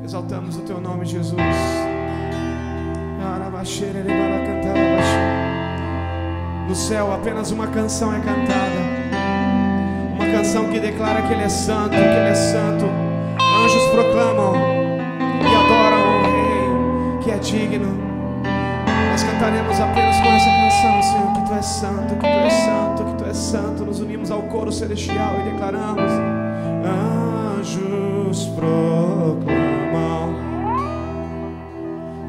Exaltamos o teu nome, Jesus. No céu apenas uma canção é cantada, uma canção que declara que Ele é santo, que Ele é santo. Anjos proclamam e adoram o Rei que é digno. Nós cantaremos apenas com essa canção, Senhor, que Tu és santo, que Tu és santo, que Tu és santo. Nos unimos ao coro celestial e declaramos: anjos proclamam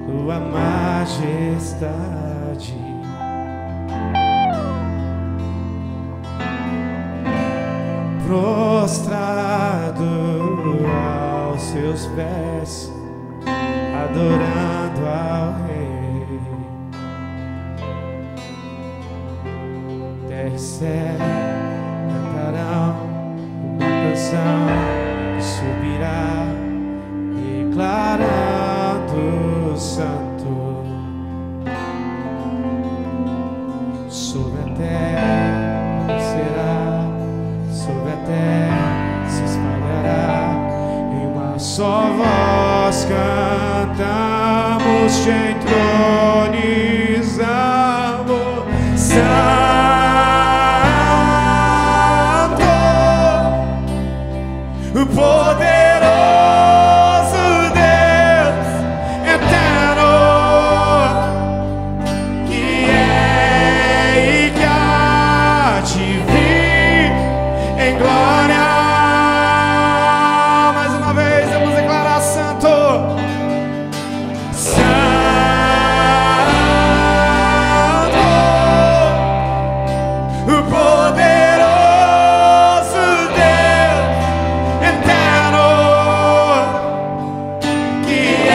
Tua majestade. Prostrado aos Seus pés, adorando ao Rei. Terra e céu cantarão uma canção que subirá, declarando santo. Sobre a terra será, sobre a terra se espalhará. Em uma só voz cantamos, te entronizamos. Santo, poderoso Deus eterno, que é e que há de vir em glória. Mais uma vez vamos declarar: santo, santo, poderoso Deus eterno, que é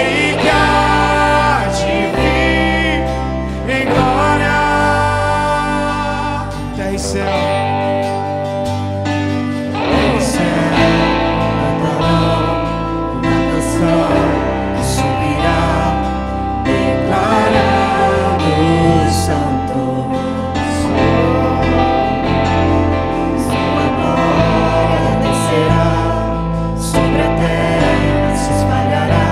e que há de vir em glória. Terra e céu, cantarão uma canção que subirá, declarando santo. Sua glória descerá, sobre a terra se espalhará.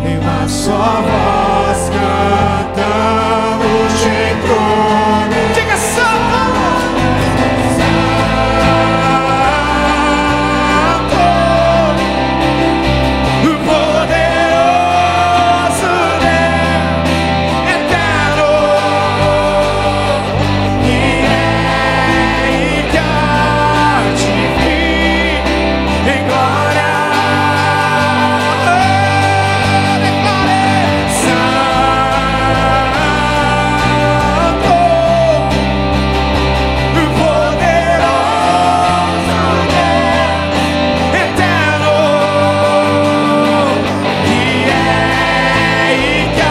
Em uma só voz cantamos, te entronizamos. Diga: santo, santo, poderoso Deus eterno, que é e que há de vir em glória. Declarei: santo, poderoso Deus eterno, que é e que há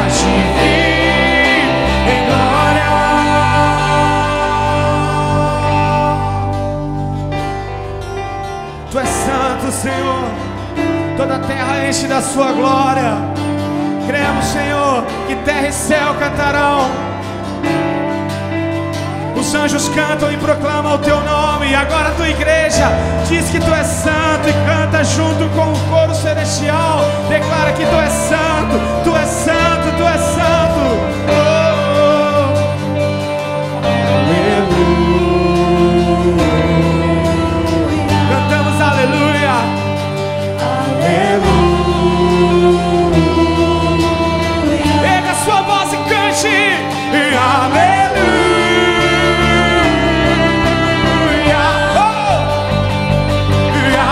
de vir em glória. Tu és santo, Senhor. Toda a terra enche da sua glória. Cremos, Senhor, que terra e céu cantarão. Os anjos cantam e proclamam o teu nome. E agora a tua igreja diz que tu és santo e canta junto com o coro celestial. Declara que tu és santo, tu és santo, tu és santo. Oh, oh. Aleluia. Cantamos aleluia. Aleluia. Erga sua voz e cante. Aleluia. Oh. Aleluia.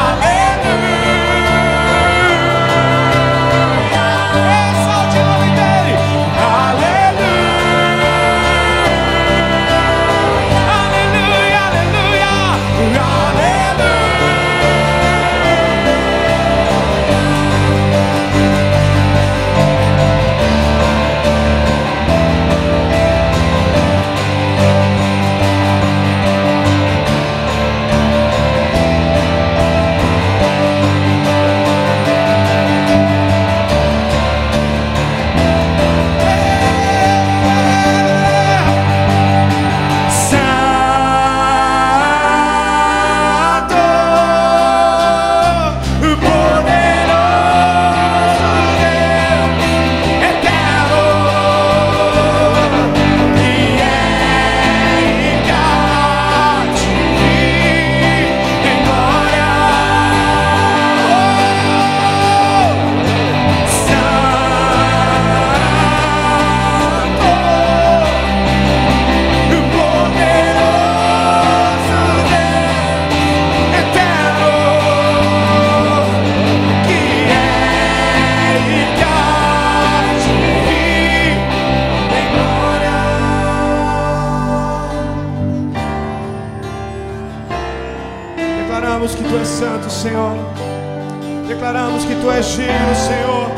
Declaramos que Tu és digno, Senhor.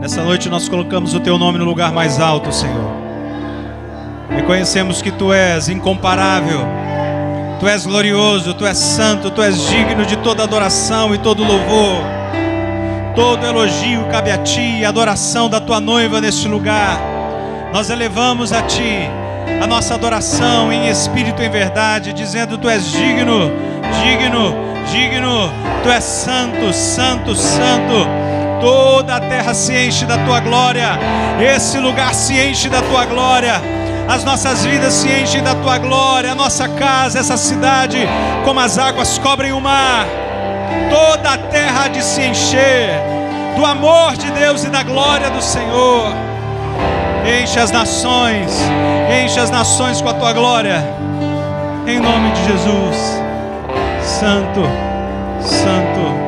Nessa noite nós colocamos o Teu nome no lugar mais alto, Senhor. Reconhecemos que Tu és incomparável, Tu és glorioso, Tu és santo, Tu és digno de toda adoração e todo louvor. Todo elogio cabe a Ti e a adoração da Tua noiva neste lugar. Nós elevamos a Ti a nossa adoração em espírito e em verdade, dizendo: Tu és digno, digno, digno. Tu és santo, santo, santo. Toda a terra se enche da Tua glória. Esse lugar se enche da Tua glória. As nossas vidas se enchem da Tua glória. A nossa casa, essa cidade, como as águas cobrem o mar. Toda a terra há de se encher do amor de Deus e da glória do Senhor. Enche as nações com a Tua glória. Em nome de Jesus. Santo, santo.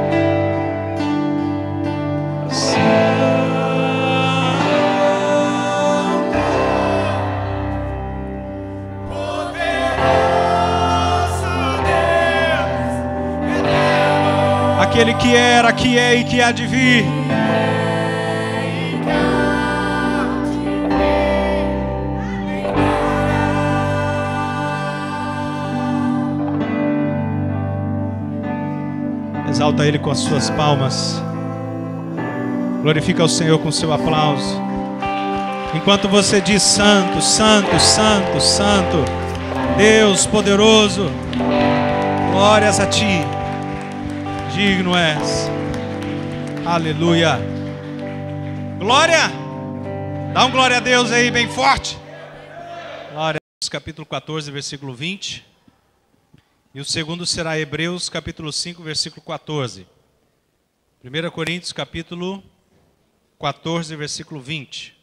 Aquele que era, que é e que há de vir. Exalta Ele com as suas palmas. Glorifica o Senhor com seu aplauso. Enquanto você diz: santo, santo, santo, santo, Deus poderoso, glórias a Ti. Digno és. Aleluia. Glória. Dá um glória a Deus aí bem forte. Glória a Deus, capítulo 14, versículo 20. E o segundo será Hebreus, capítulo 5, versículo 14. 1 Coríntios, capítulo 14, versículo 20.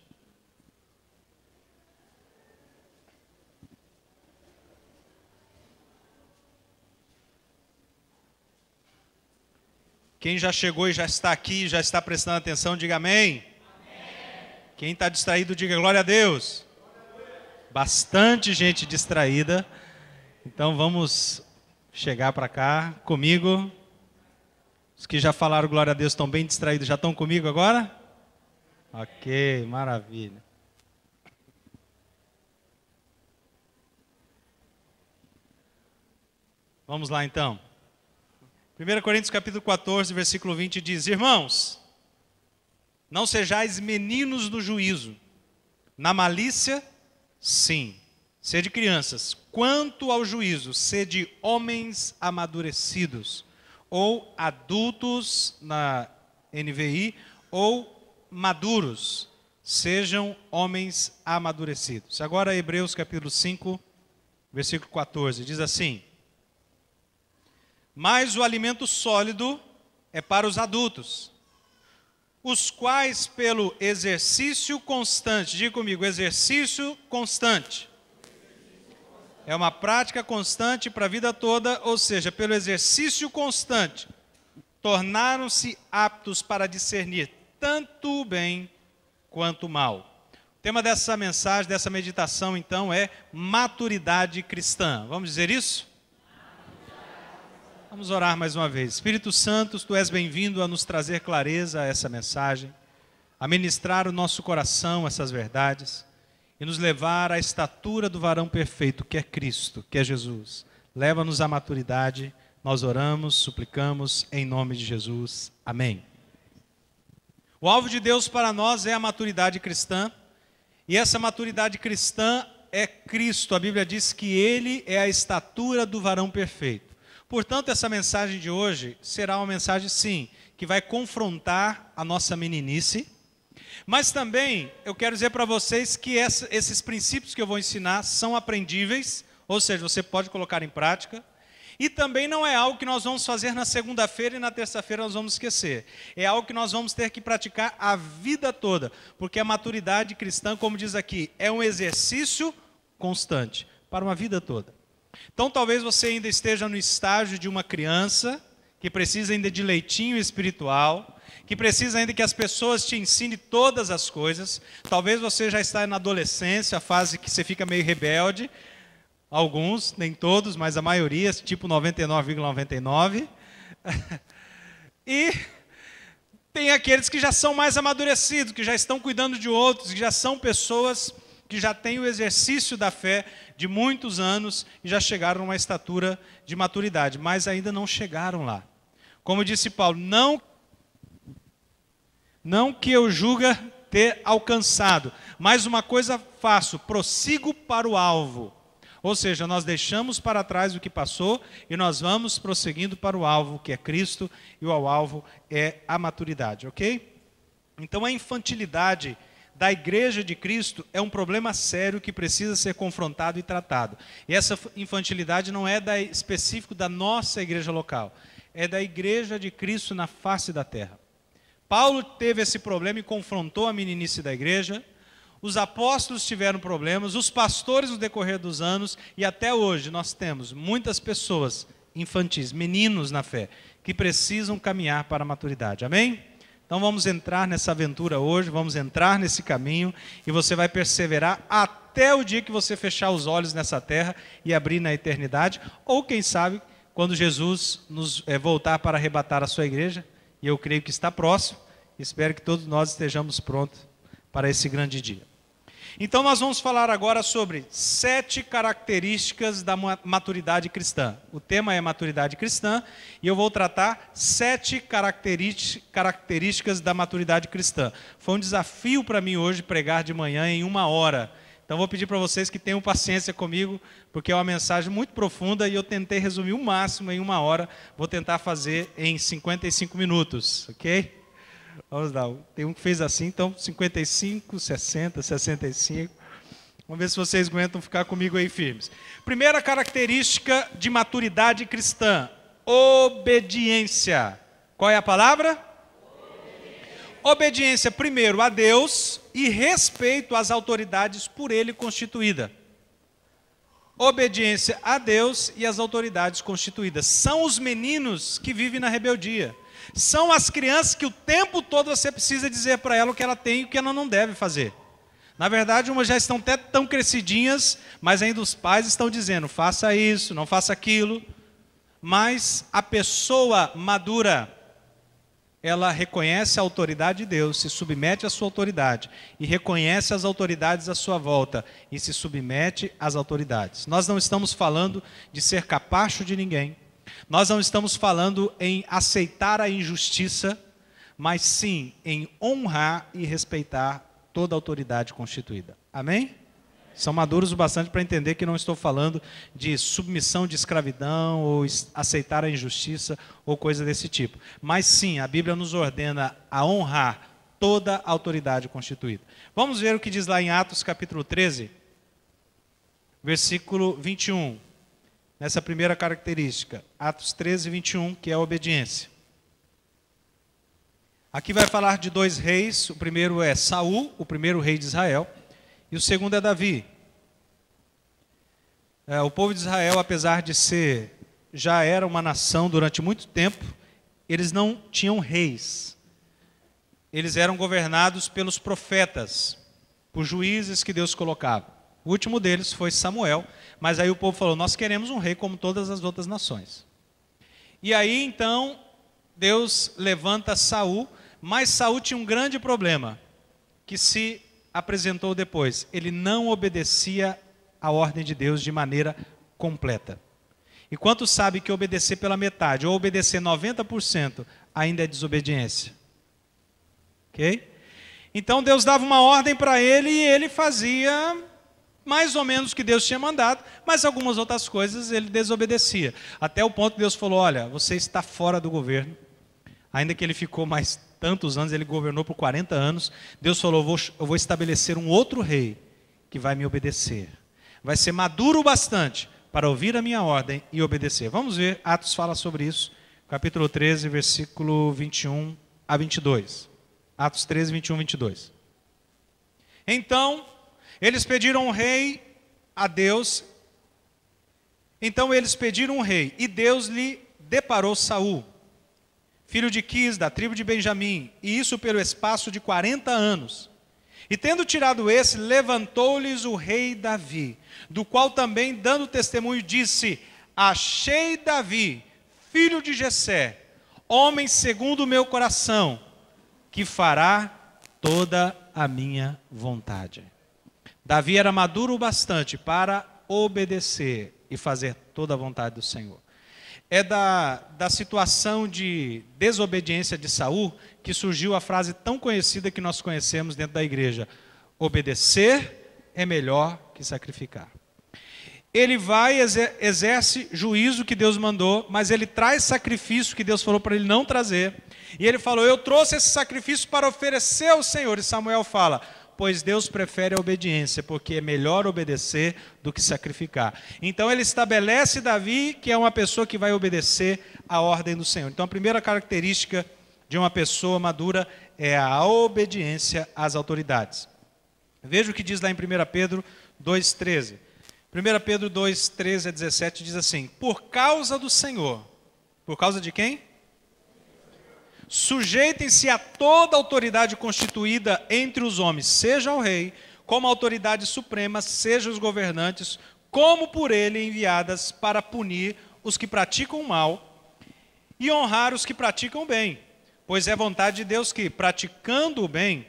Quem já chegou e já está aqui, já está prestando atenção, diga amém. Amém. Quem está distraído, diga glória a Deus. Bastante gente distraída. Então vamos chegar para cá comigo. Os que já falaram glória a Deus estão bem distraídos. Já estão comigo agora? Ok, maravilha. Vamos lá então. 1 Coríntios capítulo 14, versículo 20 diz: Irmãos, não sejais meninos no juízo, na malícia, sim, sede crianças. Quanto ao juízo, sede homens amadurecidos, ou adultos na NVI, ou maduros, sejam homens amadurecidos. Agora Hebreus capítulo 5, versículo 14, diz assim: Mas o alimento sólido é para os adultos, os quais pelo exercício constante, diga comigo, exercício constante, é uma prática constante para a vida toda, ou seja, pelo exercício constante, tornaram-se aptos para discernir tanto o bem quanto o mal. O tema dessa mensagem, dessa meditação então é maturidade cristã. Vamos dizer isso? Vamos orar mais uma vez. Espírito Santo, Tu és bem-vindo a nos trazer clareza a essa mensagem, a ministrar o nosso coração essas verdades e nos levar à estatura do varão perfeito, que é Cristo, que é Jesus. Leva-nos à maturidade, nós oramos, suplicamos em nome de Jesus. Amém. O alvo de Deus para nós é a maturidade cristã, e essa maturidade cristã é Cristo. A Bíblia diz que Ele é a estatura do varão perfeito. Portanto, essa mensagem de hoje será uma mensagem, sim, que vai confrontar a nossa meninice, mas também eu quero dizer para vocês que esses princípios que eu vou ensinar são aprendíveis, ou seja, você pode colocar em prática, E também não é algo que nós vamos fazer na segunda-feira e na terça-feira nós vamos esquecer. É algo que nós vamos ter que praticar a vida toda, porque a maturidade cristã, como diz aqui, é um exercício constante para uma vida toda. Então talvez você ainda esteja no estágio de uma criança que precisa ainda de leitinho espiritual, que precisa ainda que as pessoas te ensinem todas as coisas. Talvez você já está na adolescência, a fase que você fica meio rebelde. Alguns, nem todos, mas a maioria, tipo 99,99. E tem aqueles que já são mais amadurecidos, que já estão cuidando de outros, que já são pessoas que já têm o exercício da fé de muitos anos e já chegaram a uma estatura de maturidade, mas ainda não chegaram lá. Como disse Paulo, não que eu julga ter alcançado, mas uma coisa faço, prossigo para o alvo. Ou seja, nós deixamos para trás o que passou e nós vamos prosseguindo para o alvo, que é Cristo, e o alvo é a maturidade, ok? Então a infantilidade da igreja de Cristo é um problema sério que precisa ser confrontado e tratado. E essa infantilidade não é específico da nossa igreja local, é da igreja de Cristo na face da terra. Paulo teve esse problema e confrontou a meninice da igreja. Os apóstolos tiveram problemas, os pastores no decorrer dos anos, e até hoje nós temos muitas pessoas infantis, meninos na fé, que precisam caminhar para a maturidade. Amém? Então vamos entrar nessa aventura hoje, vamos entrar nesse caminho, e você vai perseverar até o dia que você fechar os olhos nessa terra e abrir na eternidade, ou quem sabe, quando Jesus nos voltar para arrebatar a sua igreja, e eu creio que está próximo, espero que todos nós estejamos prontos para esse grande dia. Então nós vamos falar agora sobre 7 características da maturidade cristã. O tema é maturidade cristã e eu vou tratar 7 características da maturidade cristã. Foi um desafio para mim hoje pregar de manhã em 1 hora. Então vou pedir para vocês que tenham paciência comigo, porque é uma mensagem muito profunda e eu tentei resumir o máximo em 1 hora. Vou tentar fazer em 55 minutos, ok? Vamos lá, tem um que fez assim, então 55, 60, 65. Vamos ver se vocês aguentam ficar comigo aí firmes. Primeira característica de maturidade cristã, obediência. Qual é a palavra? Obediência, primeiro, a Deus e respeito às autoridades por Ele constituída. Obediência a Deus e às autoridades constituídas. São os meninos que vivem na rebeldia. São as crianças que o tempo todo você precisa dizer para ela o que ela tem e o que ela não deve fazer. Na verdade, umas já estão até tão crescidinhas, mas ainda os pais estão dizendo, faça isso, não faça aquilo. Mas a pessoa madura, ela reconhece a autoridade de Deus, se submete à sua autoridade e reconhece as autoridades à sua volta e se submete às autoridades. Nós não estamos falando de ser capacho de ninguém. Nós não estamos falando em aceitar a injustiça, mas sim em honrar e respeitar toda a autoridade constituída. Amém? São maduros o bastante para entender que não estou falando de submissão de escravidão ou aceitar a injustiça ou coisa desse tipo. Mas sim, a Bíblia nos ordena a honrar toda a autoridade constituída. Vamos ver o que diz lá em Atos capítulo 13, versículo 21. Nessa primeira característica, Atos 13, 21, que é a obediência. Aqui vai falar de 2 reis, o primeiro é Saul, o primeiro rei de Israel, e o segundo é Davi. O povo de Israel, apesar de já era uma nação durante muito tempo, eles não tinham reis. Eles eram governados pelos profetas, por juízes que Deus colocava. O último deles foi Samuel, mas aí o povo falou, nós queremos um rei como todas as outras nações. E aí então, Deus levanta Saul, mas Saul tinha um grande problema, que se apresentou depois. Ele não obedecia à ordem de Deus de maneira completa. E quantos sabem que obedecer pela metade, ou obedecer 90%, ainda é desobediência? Ok? Então Deus dava uma ordem para ele e ele fazia mais ou menos o que Deus tinha mandado, mas algumas outras coisas ele desobedecia. Até o ponto que Deus falou, olha, você está fora do governo. Ainda que ele ficou mais tantos anos, ele governou por 40 anos. Deus falou, eu vou estabelecer um outro rei que vai me obedecer. Vai ser maduro o bastante para ouvir a minha ordem e obedecer. Vamos ver, Atos fala sobre isso, capítulo 13, versículo 21 a 22. Atos 13, 21 a 22. Então, eles pediram um rei a Deus. Então eles pediram um rei, e Deus lhe deparou Saul, filho de Quis, da tribo de Benjamim, e isso pelo espaço de 40 anos. E tendo tirado esse, levantou-lhes o rei Davi, do qual também, dando testemunho, disse: achei Davi, filho de Jessé, homem segundo o meu coração, que fará toda a minha vontade. Davi era maduro o bastante para obedecer e fazer toda a vontade do Senhor. É da situação de desobediência de Saul que surgiu a frase tão conhecida que nós conhecemos dentro da igreja: obedecer é melhor que sacrificar. Ele vai, exerce juízo que Deus mandou, mas ele traz sacrifício que Deus falou para ele não trazer. E ele falou: eu trouxe esse sacrifício para oferecer ao Senhor. E Samuel fala: pois Deus prefere a obediência, porque é melhor obedecer do que sacrificar. Então ele estabelece Davi, que é uma pessoa que vai obedecer a ordem do Senhor. Então a primeira característica de uma pessoa madura é a obediência às autoridades. Veja o que diz lá em 1 Pedro 2,13. 1 Pedro 2,13 a 17 diz assim: por causa do Senhor. Por causa de quem? Sujeitem-se a toda autoridade constituída entre os homens, seja o rei, como autoridade suprema, seja os governantes, como por ele enviadas para punir os que praticam o mal e honrar os que praticam o bem. Pois é vontade de Deus que, praticando o bem,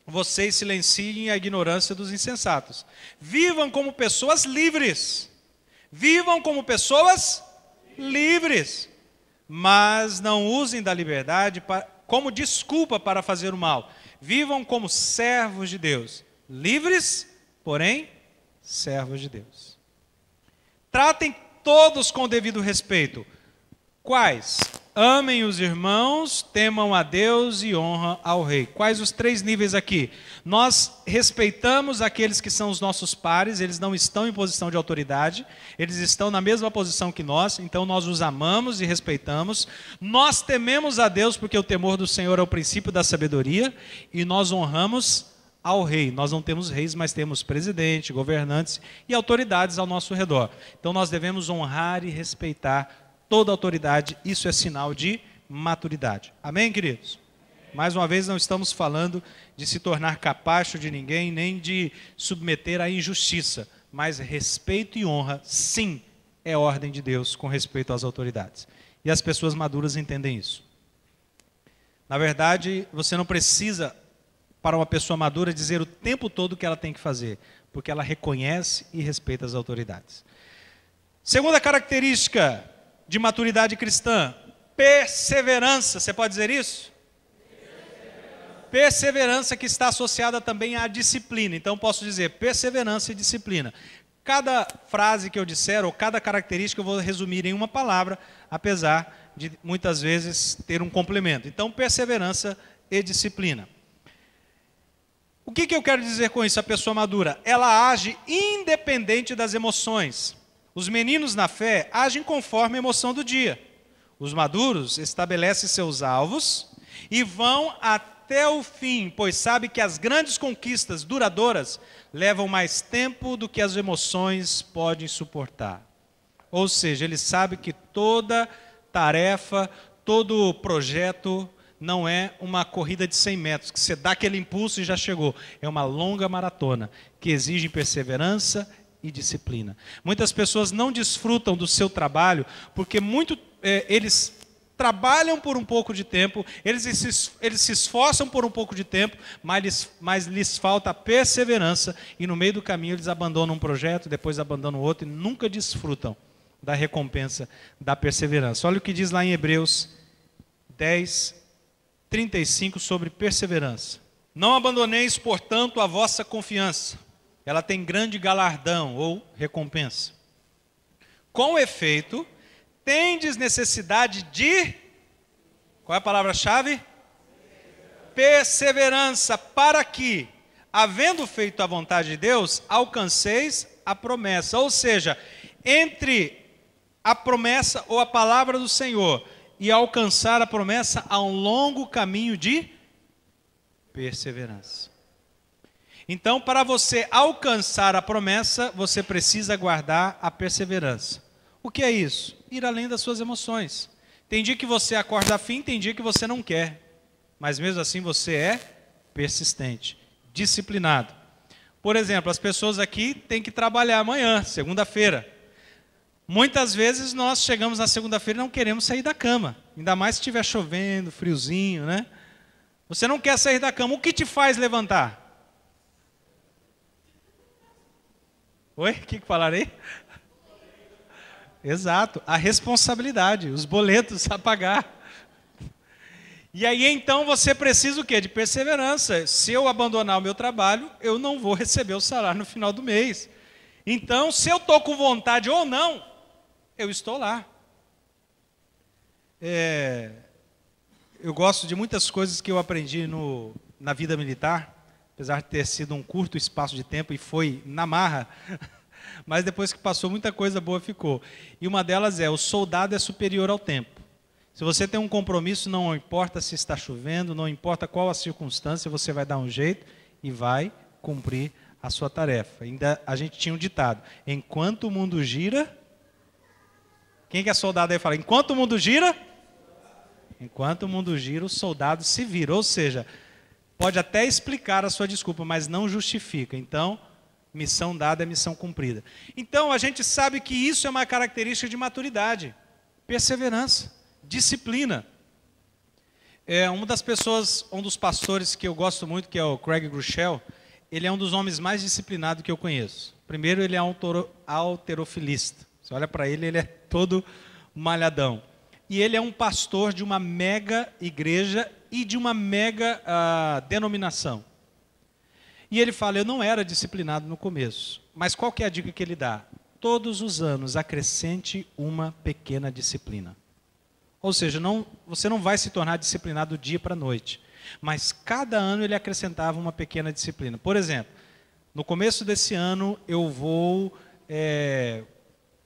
vocês silenciem a ignorância dos insensatos. Vivam como pessoas livres. Vivam como pessoas livres. Mas não usem da liberdade como desculpa para fazer o mal. Vivam como servos de Deus, livres, porém servos de Deus. Tratem todos com devido respeito. Quais? Amem os irmãos, temam a Deus e honram ao rei. Quais os 3 níveis aqui? Nós respeitamos aqueles que são os nossos pares, eles não estão em posição de autoridade, eles estão na mesma posição que nós, então nós os amamos e respeitamos. Nós tememos a Deus, porque o temor do Senhor é o princípio da sabedoria, e nós honramos ao rei. Nós não temos reis, mas temos presidente, governantes e autoridades ao nosso redor. Então nós devemos honrar e respeitar toda autoridade. Isso é sinal de maturidade. Amém, queridos? Mais uma vez, não estamos falando de se tornar capacho de ninguém, nem de submeter à injustiça, mas respeito e honra, sim, é ordem de Deus com respeito às autoridades. E as pessoas maduras entendem isso. Na verdade, você não precisa, para uma pessoa madura, dizer o tempo todo o que ela tem que fazer, porque ela reconhece e respeita as autoridades. Segunda característica de maturidade cristã: perseverança. Você pode dizer isso? Perseverança, que está associada também à disciplina. Então posso dizer perseverança e disciplina. Cada frase que eu disser, ou cada característica, eu vou resumir em uma palavra, apesar de muitas vezes ter um complemento. Então, perseverança e disciplina. O que eu quero dizer com isso? A pessoa madura, ela age independente das emoções. Os meninos na fé agem conforme a emoção do dia. Os maduros estabelecem seus alvos e vão até o fim, pois sabem que as grandes conquistas duradouras levam mais tempo do que as emoções podem suportar. Ou seja, ele sabe que toda tarefa, todo projeto não é uma corrida de 100 metros, que você dá aquele impulso e já chegou. É uma longa maratona, que exige perseverança e disciplina. Muitas pessoas não desfrutam do seu trabalho, porque eles trabalham por um pouco de tempo, eles se esforçam por um pouco de tempo, mas lhes falta a perseverança, e no meio do caminho eles abandonam um projeto, depois abandonam outro, e nunca desfrutam da recompensa da perseverança. Olha o que diz lá em Hebreus 10:35 sobre perseverança. Não abandoneis, portanto, a vossa confiança. Ela tem grande galardão ou recompensa. Com efeito, tendes necessidade de... Qual é a palavra-chave? Perseverança, para que, havendo feito a vontade de Deus, alcanceis a promessa. Ou seja, entre a promessa ou a palavra do Senhor e alcançar a promessa, há um longo caminho de perseverança. Então, para você alcançar a promessa, você precisa guardar a perseverança. O que é isso? Ir além das suas emoções. Tem dia que você acorda afim, tem dia que você não quer. Mas mesmo assim você é persistente, disciplinado. Por exemplo, as pessoas aqui têm que trabalhar amanhã, segunda-feira. Muitas vezes nós chegamos na segunda-feira e não queremos sair da cama. Ainda mais se estiver chovendo, friozinho, né? Você não quer sair da cama. O que te faz levantar? Oi? O que falaram aí? Exato, a responsabilidade, os boletos a pagar. E aí então você precisa o quê? De perseverança. Se eu abandonar o meu trabalho, eu não vou receber o salário no final do mês. Então, se eu estou com vontade ou não, eu estou lá. Eu gosto de muitas coisas que eu aprendi na vida militar, apesar de ter sido um curto espaço de tempo e foi na marra, mas depois que passou, muita coisa boa ficou. E uma delas é: o soldado é superior ao tempo. Se você tem um compromisso, não importa se está chovendo, não importa qual a circunstância, você vai dar um jeito e vai cumprir a sua tarefa. Ainda a gente tinha um ditado: enquanto o mundo gira... Quem que é soldado aí fala? Enquanto o mundo gira... Enquanto o mundo gira, o soldado se vira. Ou seja, pode até explicar a sua desculpa, mas não justifica. Então, missão dada é missão cumprida. Então, a gente sabe que isso é uma característica de maturidade. Perseverança, disciplina. Uma das pessoas, um dos pastores que eu gosto muito, que é o Craig Groeschel, ele é um dos homens mais disciplinados que eu conheço. Primeiro, ele é halterofilista. Você olha para ele, ele é todo malhadão. E ele é um pastor de uma mega igreja e de uma mega denominação. E ele fala: eu não era disciplinado no começo. Mas qual que é a dica que ele dá? Todos os anos acrescente uma pequena disciplina. Ou seja, você não vai se tornar disciplinado do dia para a noite. Mas cada ano ele acrescentava uma pequena disciplina. Por exemplo, no começo desse ano eu vou,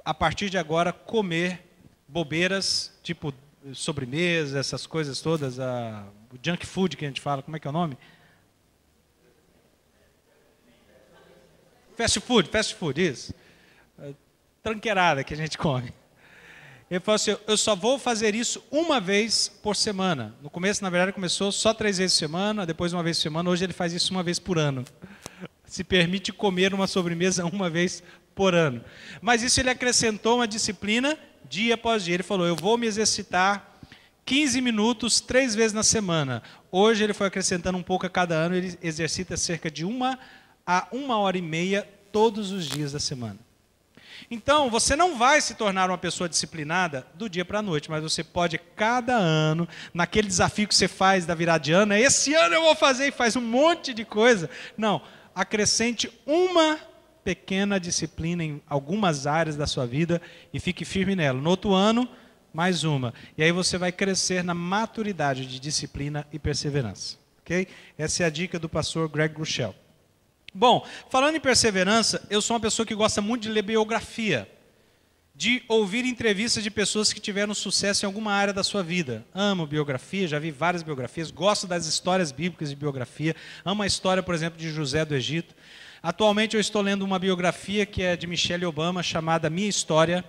a partir de agora, comer bobeiras, tipo sobremesa, essas coisas todas, o junk food que a gente fala, como é que é o nome? Fast food, isso. Tranqueirada que a gente come. Ele falou assim: eu só vou fazer isso uma vez por semana. No começo, na verdade, começou só 3 vezes por semana, depois uma vez por semana. Hoje ele faz isso uma vez por ano. Se permite comer uma sobremesa uma vez por ano. Mas isso ele acrescentou uma disciplina dia após dia. Ele falou: eu vou me exercitar 15 minutos 3 vezes na semana. Hoje ele foi acrescentando um pouco a cada ano. Ele exercita cerca de 1 a 1h30 todos os dias da semana. Então, você não vai se tornar uma pessoa disciplinada do dia para a noite, mas você pode, cada ano, naquele desafio que você faz da virada de ano, esse ano eu vou fazer, e faz um monte de coisa. Não, acrescente uma pequena disciplina em algumas áreas da sua vida e fique firme nela. No outro ano, mais uma. E aí você vai crescer na maturidade de disciplina e perseverança. Okay? Essa é a dica do pastor Craig Groeschel. Bom, falando em perseverança, eu sou uma pessoa que gosta muito de ler biografia, de ouvir entrevistas de pessoas que tiveram sucesso em alguma área da sua vida. Amo biografia, já vi várias biografias, gosto das histórias bíblicas de biografia, amo a história, por exemplo, de José do Egito. Atualmente eu estou lendo uma biografia que é de Michelle Obama, chamada Minha História,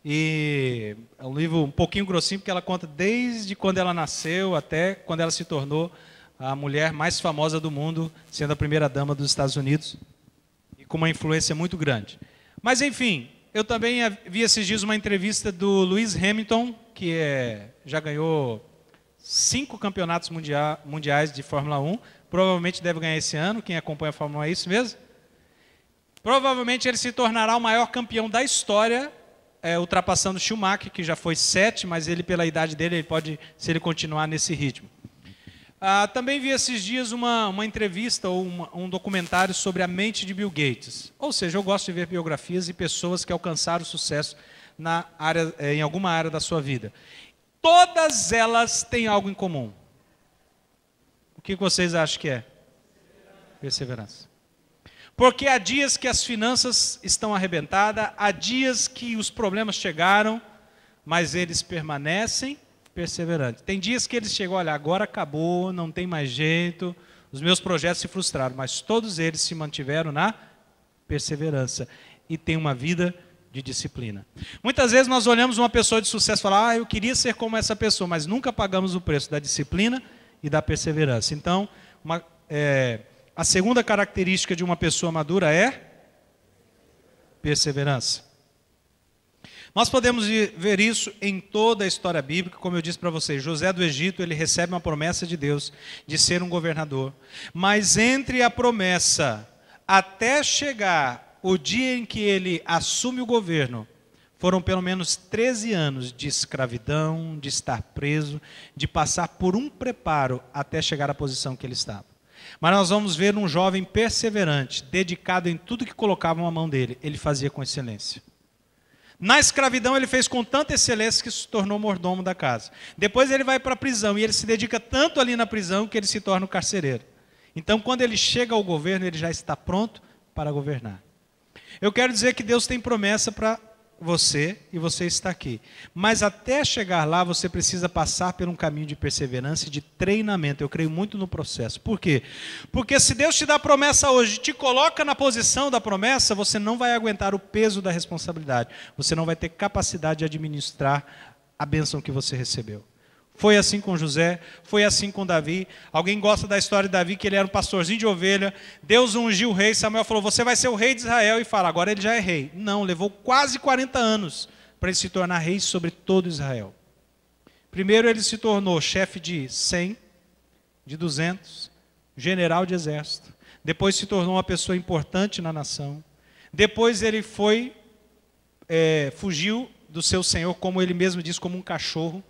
e é um livro um pouquinho grossinho, porque ela conta desde quando ela nasceu até quando ela se tornou a mulher mais famosa do mundo, sendo a primeira dama dos Estados Unidos, e com uma influência muito grande. Mas, enfim, eu também vi esses dias uma entrevista do Lewis Hamilton, que já ganhou 5 campeonatos mundiais de Fórmula 1, provavelmente deve ganhar esse ano, quem acompanha a Fórmula 1 é isso mesmo? Provavelmente ele se tornará o maior campeão da história, ultrapassando Schumacher, que já foi 7, mas ele, pela idade dele, ele pode, se ele continuar nesse ritmo. Também vi esses dias uma entrevista ou um documentário sobre a mente de Bill Gates. Ou seja, eu gosto de ver biografias e pessoas que alcançaram sucesso em alguma área da sua vida. Todas elas têm algo em comum. O que vocês acham que é? Perseverança. Porque há dias que as finanças estão arrebentadas, há dias que os problemas chegaram, mas eles permanecem perseverantes. Tem dias que eles chegam, olha, agora acabou, não tem mais jeito, os meus projetos se frustraram, mas todos eles se mantiveram na perseverança e têm uma vida de disciplina. Muitas vezes nós olhamos uma pessoa de sucesso e falamos, eu queria ser como essa pessoa, mas nunca pagamos o preço da disciplina e da perseverança. Então, a segunda característica de uma pessoa madura é perseverança. Nós podemos ver isso em toda a história bíblica, como eu disse para vocês. José do Egito, ele recebe uma promessa de Deus de ser um governador. Mas entre a promessa até chegar o dia em que ele assume o governo, foram pelo menos 13 anos de escravidão, de estar preso, de passar por um preparo até chegar à posição que ele estava. Mas nós vamos ver um jovem perseverante, dedicado em tudo que colocavam à mão dele, ele fazia com excelência. Na escravidão ele fez com tanta excelência que se tornou mordomo da casa. Depois ele vai para a prisão e ele se dedica tanto ali na prisão que ele se torna o carcereiro. Então quando ele chega ao governo, ele já está pronto para governar. Eu quero dizer que Deus tem promessa para você e você está aqui. Mas até chegar lá você precisa passar por um caminho de perseverança e de treinamento. Eu creio muito no processo. Por quê? Porque se Deus te dá a promessa hoje, te coloca na posição da promessa, você não vai aguentar o peso da responsabilidade. Você não vai ter capacidade de administrar a bênção que você recebeu. Foi assim com José, foi assim com Davi. Alguém gosta da história de Davi, que ele era um pastorzinho de ovelha. Deus ungiu o rei, Samuel falou, você vai ser o rei de Israel. E fala, agora ele já é rei. Não, levou quase 40 anos para ele se tornar rei sobre todo Israel. Primeiro ele se tornou chefe de 100, de 200, general de exército. Depois se tornou uma pessoa importante na nação. Depois ele fugiu do seu senhor, como ele mesmo diz, como um cachorro.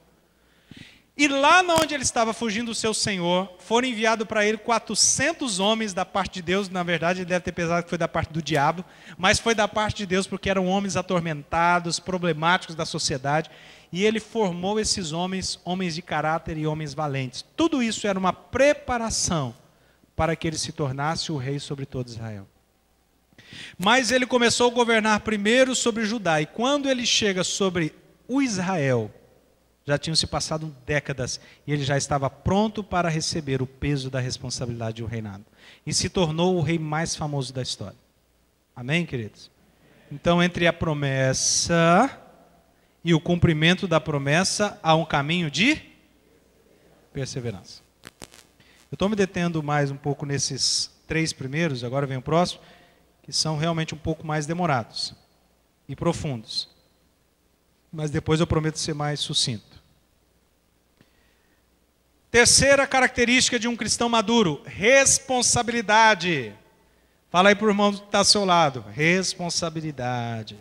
E lá onde ele estava fugindo do seu senhor, foram enviados para ele 400 homens da parte de Deus. Na verdade, ele deve ter pensado que foi da parte do diabo, mas foi da parte de Deus, porque eram homens atormentados, problemáticos da sociedade. E ele formou esses homens, homens de caráter e homens valentes. Tudo isso era uma preparação para que ele se tornasse o rei sobre todo Israel. Mas ele começou a governar primeiro sobre Judá. E quando ele chega sobre o Israel, já tinham se passado décadas e ele já estava pronto para receber o peso da responsabilidade do reinado. E se tornou o rei mais famoso da história. Amém, queridos? Então, entre a promessa e o cumprimento da promessa, há um caminho de perseverança. Eu estou me detendo mais um pouco nesses 3 primeiros, agora vem o próximo, que são realmente um pouco mais demorados e profundos. Mas depois eu prometo ser mais sucinto. Terceira característica de um cristão maduro, responsabilidade. Fala aí para o irmão que está ao seu lado, responsabilidade.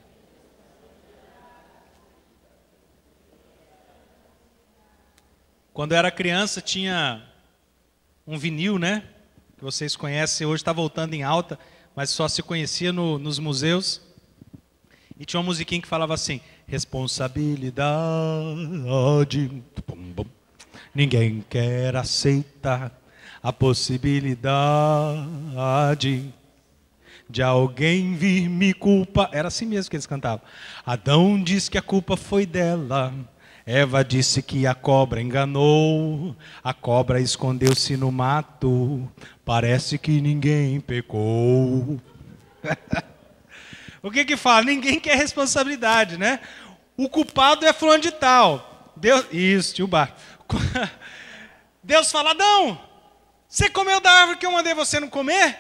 Quando eu era criança tinha um vinil, né? Que vocês conhecem, hoje está voltando em alta, mas só se conhecia nos museus. E tinha uma musiquinha que falava assim, responsabilidade, ninguém quer aceitar a possibilidade de alguém vir me culpar. Era assim mesmo que eles cantavam. Adão disse que a culpa foi dela, Eva disse que a cobra enganou, a cobra escondeu-se no mato, parece que ninguém pecou. O que fala? Ninguém quer responsabilidade, né? O culpado é fulano de tal. Deus, isso, tio Bar. Deus fala, Adão, você comeu da árvore que eu mandei você não comer?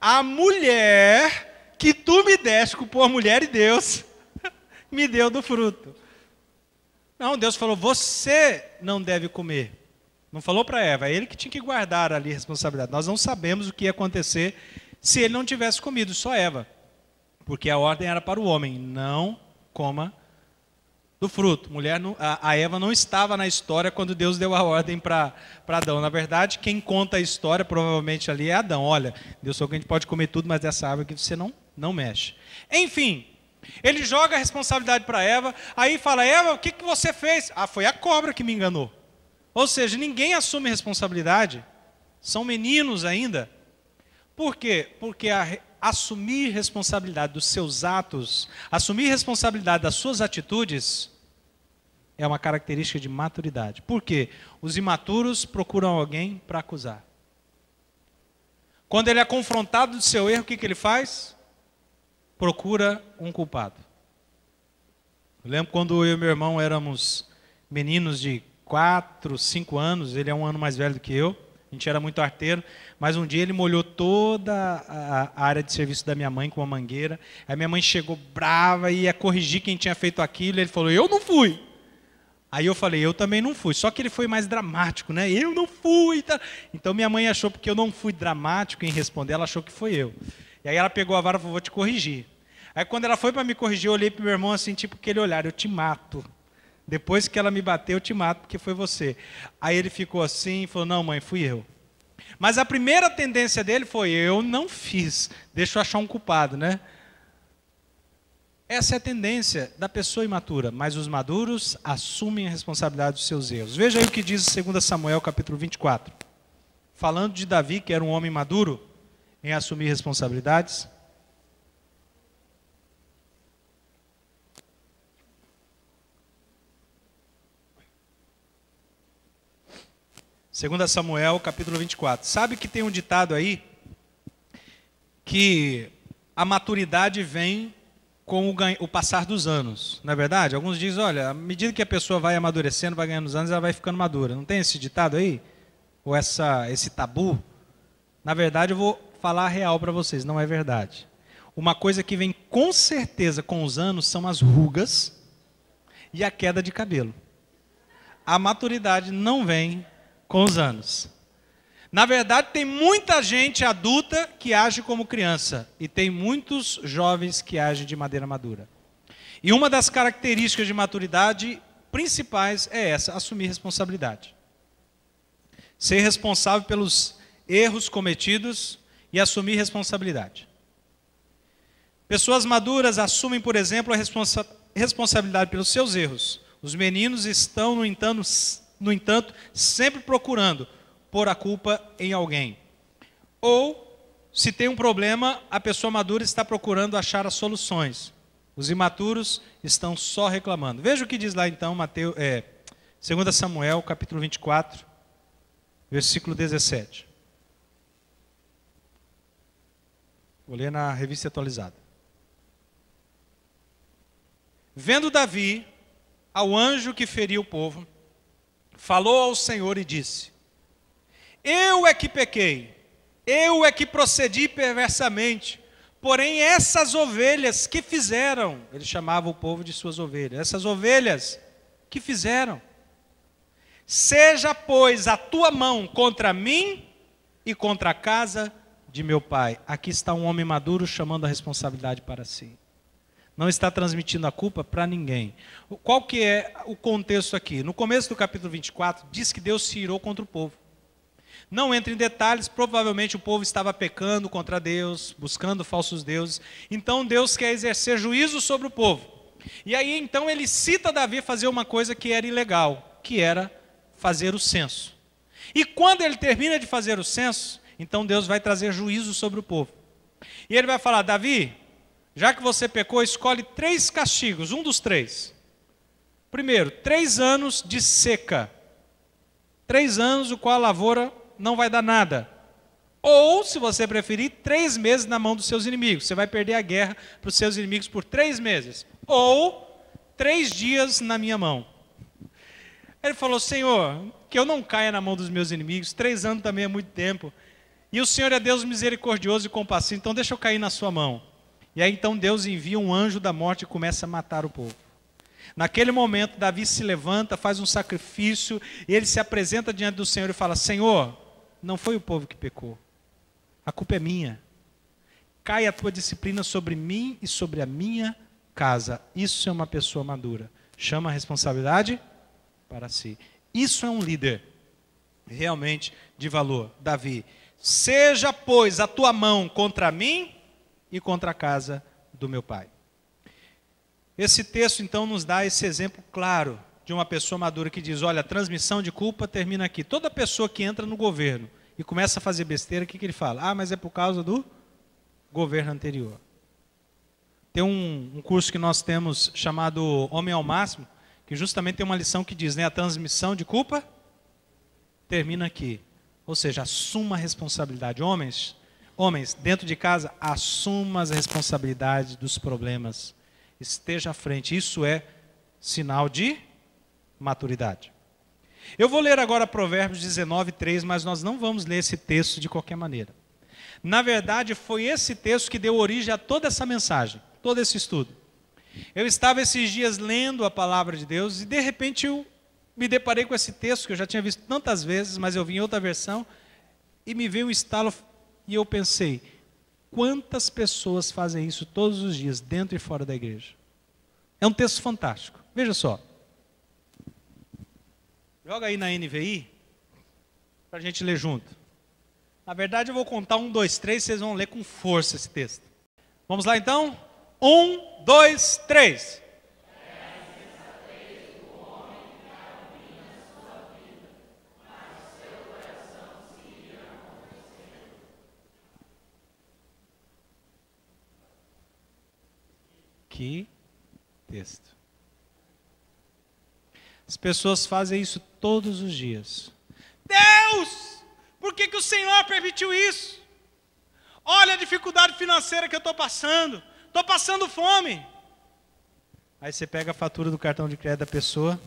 A mulher que tu me deste, culpou a mulher e Deus me deu do fruto. Não, Deus falou, você não deve comer. Não falou para Eva, é ele que tinha que guardar ali a responsabilidade. Nós não sabemos o que ia acontecer se ele não tivesse comido, só Eva. Porque a ordem era para o homem, não coma do fruto. A Eva não estava na história quando Deus deu a ordem para Adão. Na verdade, quem conta a história provavelmente ali é Adão. Olha, Deus falou que a gente pode comer tudo, mas dessa árvore que você não mexe. Enfim, ele joga a responsabilidade para Eva, aí fala, Eva, o que você fez? Ah, foi a cobra que me enganou. Ou seja, ninguém assume responsabilidade, são meninos ainda. Por quê? Porque a assumir responsabilidade dos seus atos, assumir responsabilidade das suas atitudes, é uma característica de maturidade. Por quê? Os imaturos procuram alguém para acusar. Quando ele é confrontado do seu erro, o que ele faz? Procura um culpado. Eu lembro quando eu e meu irmão éramos meninos de 4, 5 anos, ele é um ano mais velho do que eu, a gente era muito arteiro, mas um dia ele molhou toda a área de serviço da minha mãe com uma mangueira. Aí minha mãe chegou brava e ia corrigir quem tinha feito aquilo, e ele falou, eu não fui. Aí eu falei, eu também não fui, só que ele foi mais dramático, né? Eu não fui. Tá? Então minha mãe achou, porque eu não fui dramático em responder, ela achou que foi eu. E aí ela pegou a vara e falou, vou te corrigir. Aí quando ela foi para me corrigir, eu olhei para o meu irmão assim, tipo aquele olhar, eu te mato. Depois que ela me bateu, eu te mato, porque foi você. Aí ele ficou assim e falou, não mãe, fui eu. Mas a primeira tendência dele foi, eu não fiz, deixa eu achar um culpado, né? Essa é a tendência da pessoa imatura, mas os maduros assumem a responsabilidade dos seus erros. Veja aí o que diz 2 Samuel, capítulo 24. Falando de Davi, que era um homem maduro em assumir responsabilidades. Segunda Samuel, capítulo 24. Sabe que tem um ditado aí que a maturidade vem com o passar dos anos, não é verdade? Alguns dizem, olha, à medida que a pessoa vai amadurecendo, vai ganhando os anos, ela vai ficando madura. Não tem esse ditado aí? Ou esse tabu? Na verdade, eu vou falar a real para vocês, não é verdade. Uma coisa que vem com certeza com os anos são as rugas e a queda de cabelo. A maturidade não vem com os anos. Na verdade, tem muita gente adulta que age como criança e tem muitos jovens que agem de maneira madura. E uma das características de maturidade principais é essa, assumir responsabilidade. Ser responsável pelos erros cometidos e assumir responsabilidade. Pessoas maduras assumem, por exemplo, a responsabilidade pelos seus erros. Os meninos estão, no entanto, sempre procurando pôr a culpa em alguém. Ou, se tem um problema, a pessoa madura está procurando achar as soluções. Os imaturos estão só reclamando. Veja o que diz lá então, 2 Samuel, capítulo 24, versículo 17. Vou ler na revista atualizada. Vendo Davi ao anjo que feria o povo, falou ao Senhor e disse, eu é que pequei, eu é que procedi perversamente, porém essas ovelhas que fizeram, ele chamava o povo de suas ovelhas, essas ovelhas que fizeram, seja pois a tua mão contra mim e contra a casa de meu pai. Aqui está um homem maduro chamando a responsabilidade para si. Não está transmitindo a culpa para ninguém. Qual que é o contexto aqui? No começo do capítulo 24, diz que Deus se irou contra o povo. Não entra em detalhes, provavelmente o povo estava pecando contra Deus, buscando falsos deuses. Então Deus quer exercer juízo sobre o povo. E aí então ele cita Davi fazer uma coisa que era ilegal, que era fazer o censo. E quando ele termina de fazer o censo, então Deus vai trazer juízo sobre o povo. E ele vai falar, Davi, já que você pecou, escolhe 3 castigos, um dos 3. Primeiro, 3 anos de seca. 3 anos o qual a lavoura não vai dar nada. Ou, se você preferir, 3 meses na mão dos seus inimigos. Você vai perder a guerra para os seus inimigos por 3 meses. Ou, 3 dias na minha mão. Ele falou, Senhor, que eu não caia na mão dos meus inimigos. 3 anos também é muito tempo. E o Senhor é Deus misericordioso e compassivo, então deixa eu cair na sua mão. E aí então Deus envia um anjo da morte e começa a matar o povo. Naquele momento, Davi se levanta, faz um sacrifício, e ele se apresenta diante do Senhor e fala, Senhor, não foi o povo que pecou, a culpa é minha. Cai a tua disciplina sobre mim e sobre a minha casa. Isso é uma pessoa madura. Chama a responsabilidade para si. Isso é um líder realmente de valor. Davi, seja, pois, a tua mão contra mim e contra a casa do meu pai. Esse texto, então, nos dá esse exemplo claro de uma pessoa madura que diz, olha, a transmissão de culpa termina aqui. Toda pessoa que entra no governo e começa a fazer besteira, o que ele fala? Ah, mas é por causa do governo anterior. Tem um curso que nós temos chamado Homem ao Máximo, que justamente tem uma lição que diz, né, a transmissão de culpa termina aqui. Ou seja, assuma a responsabilidade. Homens, dentro de casa, assuma as responsabilidades dos problemas. Esteja à frente. Isso é sinal de maturidade. Eu vou ler agora Provérbios 19:3, mas nós não vamos ler esse texto de qualquer maneira. Na verdade, foi esse texto que deu origem a toda essa mensagem, todo esse estudo. Eu estava esses dias lendo a palavra de Deus e de repente eu me deparei com esse texto que eu já tinha visto tantas vezes, mas eu vi em outra versão e me veio um estalo e eu pensei, quantas pessoas fazem isso todos os dias, dentro e fora da igreja? É um texto fantástico. Veja só. Joga aí na NVI, para a gente ler junto. Na verdade, eu vou contar 1, 2, 3, vocês vão ler com força esse texto. Vamos lá então? 1, 2, 3. Que texto. As pessoas fazem isso todos os dias. Deus, por que o Senhor permitiu isso? Olha a dificuldade financeira que eu estou passando fome. Aí você pega a fatura do cartão de crédito da pessoa.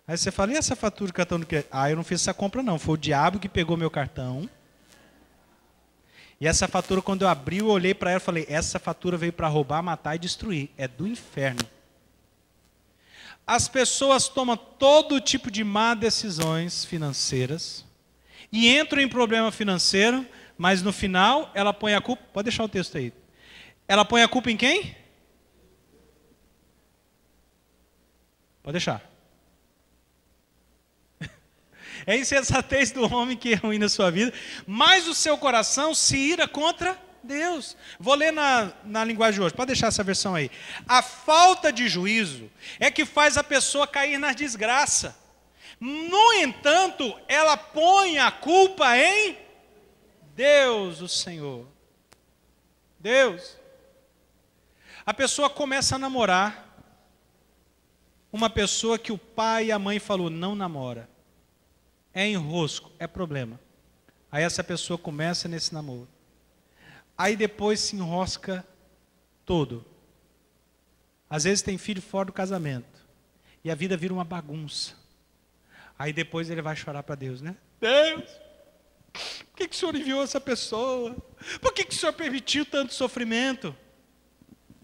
Aí você fala, e essa fatura do cartão de crédito? Ah, eu não fiz essa compra não, foi o diabo que pegou meu cartão. E essa fatura, quando eu abri, eu olhei para ela e falei, essa fatura veio para roubar, matar e destruir. É do inferno. As pessoas tomam todo tipo de má decisões financeiras e entram em problema financeiro, mas no final ela põe a culpa, pode deixar o texto aí. Ela põe a culpa em quem? Pode deixar. É a insensatez do homem que é ruim na sua vida, mas o seu coração se ira contra Deus. Vou ler na linguagem de hoje, pode deixar essa versão aí. A falta de juízo é que faz a pessoa cair na desgraça. No entanto, ela põe a culpa em Deus, o Senhor. Deus. A pessoa começa a namorar uma pessoa que o pai e a mãe falou, não namora. É enrosco, é problema. Aí essa pessoa começa nesse namoro. Aí depois se enrosca todo. Às vezes tem filho fora do casamento. E a vida vira uma bagunça. Aí depois ele vai chorar para Deus, né? Deus, por que o Senhor enviou essa pessoa? Por que o Senhor permitiu tanto sofrimento?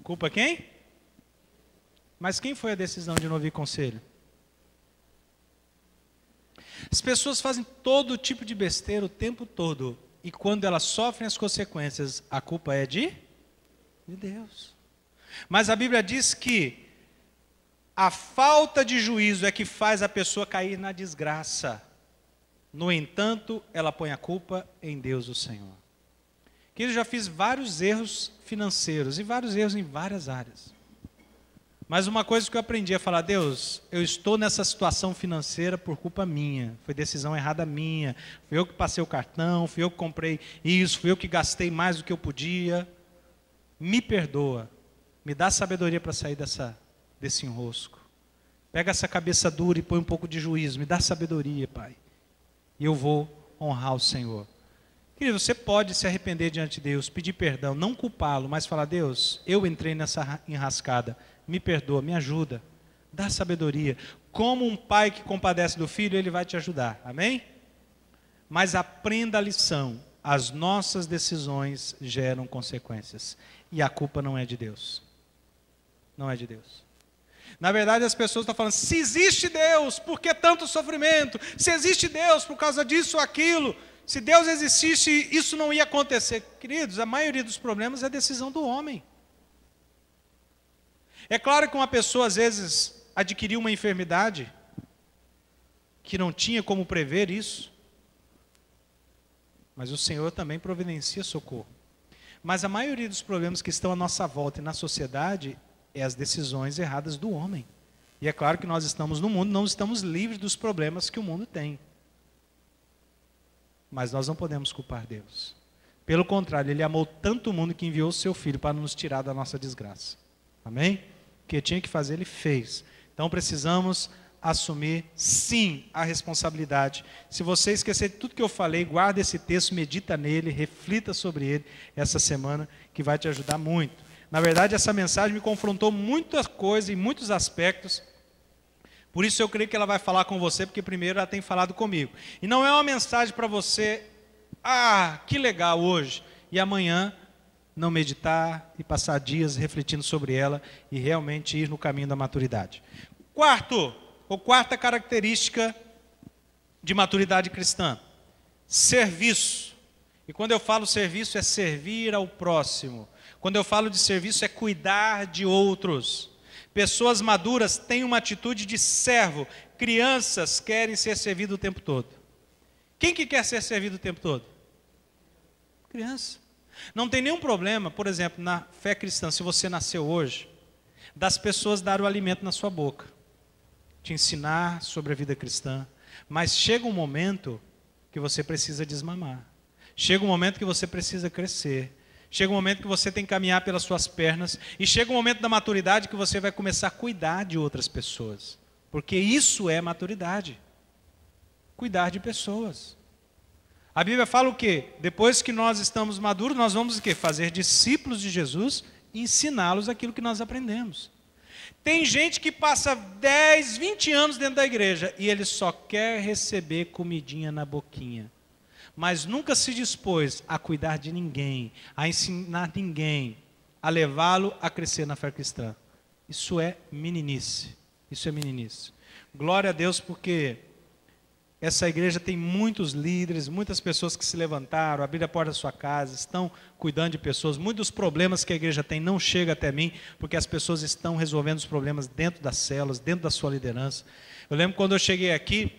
Culpa quem? Mas quem foi a decisão de não ouvir conselho? As pessoas fazem todo tipo de besteira o tempo todo. E quando elas sofrem as consequências, a culpa é de Deus. Mas a Bíblia diz que a falta de juízo é que faz a pessoa cair na desgraça. No entanto, ela põe a culpa em Deus, o Senhor. Que eu já fiz vários erros financeiros e vários erros em várias áreas. Mas uma coisa que eu aprendi a falar, Deus, eu estou nessa situação financeira por culpa minha, foi decisão errada minha, fui eu que passei o cartão, fui eu que comprei isso, fui eu que gastei mais do que eu podia. Me perdoa, me dá sabedoria para sair desse enrosco. Pega essa cabeça dura e põe um pouco de juízo, me dá sabedoria, Pai. E eu vou honrar o Senhor. Querido, você pode se arrepender diante de Deus, pedir perdão, não culpá-lo, mas falar, Deus, eu entrei nessa enrascada. Me perdoa, me ajuda, dá sabedoria. Como um pai que compadece do filho, ele vai te ajudar, amém? Mas aprenda a lição, as nossas decisões geram consequências. E a culpa não é de Deus. Não é de Deus. Na verdade, as pessoas estão falando, se existe Deus, por que tanto sofrimento? Se existe Deus, por causa disso ou aquilo. Se Deus existisse, isso não ia acontecer. Queridos, a maioria dos problemas é decisão do homem. É claro que uma pessoa, às vezes, adquiriu uma enfermidade que não tinha como prever isso. Mas o Senhor também providencia socorro. Mas a maioria dos problemas que estão à nossa volta e na sociedade é as decisões erradas do homem. E é claro que nós estamos no mundo, não estamos livres dos problemas que o mundo tem. Mas nós não podemos culpar Deus. Pelo contrário, Ele amou tanto o mundo que enviou o seu Filho para nos tirar da nossa desgraça. Amém? O que tinha que fazer, Ele fez. Então precisamos assumir, sim, a responsabilidade. Se você esquecer de tudo que eu falei, guarda esse texto, medita nele, reflita sobre ele essa semana, que vai te ajudar muito. Na verdade, essa mensagem me confrontou muitas coisas, em muitos aspectos. Por isso eu creio que ela vai falar com você, porque primeiro ela tem falado comigo. E não é uma mensagem para você, que legal hoje, e amanhã não meditar e passar dias refletindo sobre ela e realmente ir no caminho da maturidade. Quarta característica de maturidade cristã: serviço. E quando eu falo serviço, é servir ao próximo. Quando eu falo de serviço, é cuidar de outros. Pessoas maduras têm uma atitude de servo. Crianças querem ser servidas o tempo todo. Quem que quer ser servido o tempo todo? Criança. Não tem nenhum problema, por exemplo, na fé cristã, se você nasceu hoje, das pessoas darem o alimento na sua boca, te ensinar sobre a vida cristã. Mas chega um momento que você precisa desmamar. Chega um momento que você precisa crescer. Chega um momento que você tem que caminhar pelas suas pernas. E chega um momento da maturidade que você vai começar a cuidar de outras pessoas. Porque isso é maturidade. Cuidar de pessoas. A Bíblia fala o quê? Depois que nós estamos maduros, nós vamos o quê? Fazer discípulos de Jesus e ensiná-los aquilo que nós aprendemos. Tem gente que passa 10, 20 anos dentro da igreja e ele só quer receber comidinha na boquinha. Mas nunca se dispôs a cuidar de ninguém, a ensinar ninguém, a levá-lo a crescer na fé cristã. Isso é meninice. Isso é meninice. Glória a Deus, porque essa igreja tem muitos líderes, muitas pessoas que se levantaram, abriram a porta da sua casa, estão cuidando de pessoas. Muitos dos problemas que a igreja tem não chegam até mim, porque as pessoas estão resolvendo os problemas dentro das células, dentro da sua liderança. Eu lembro quando eu cheguei aqui,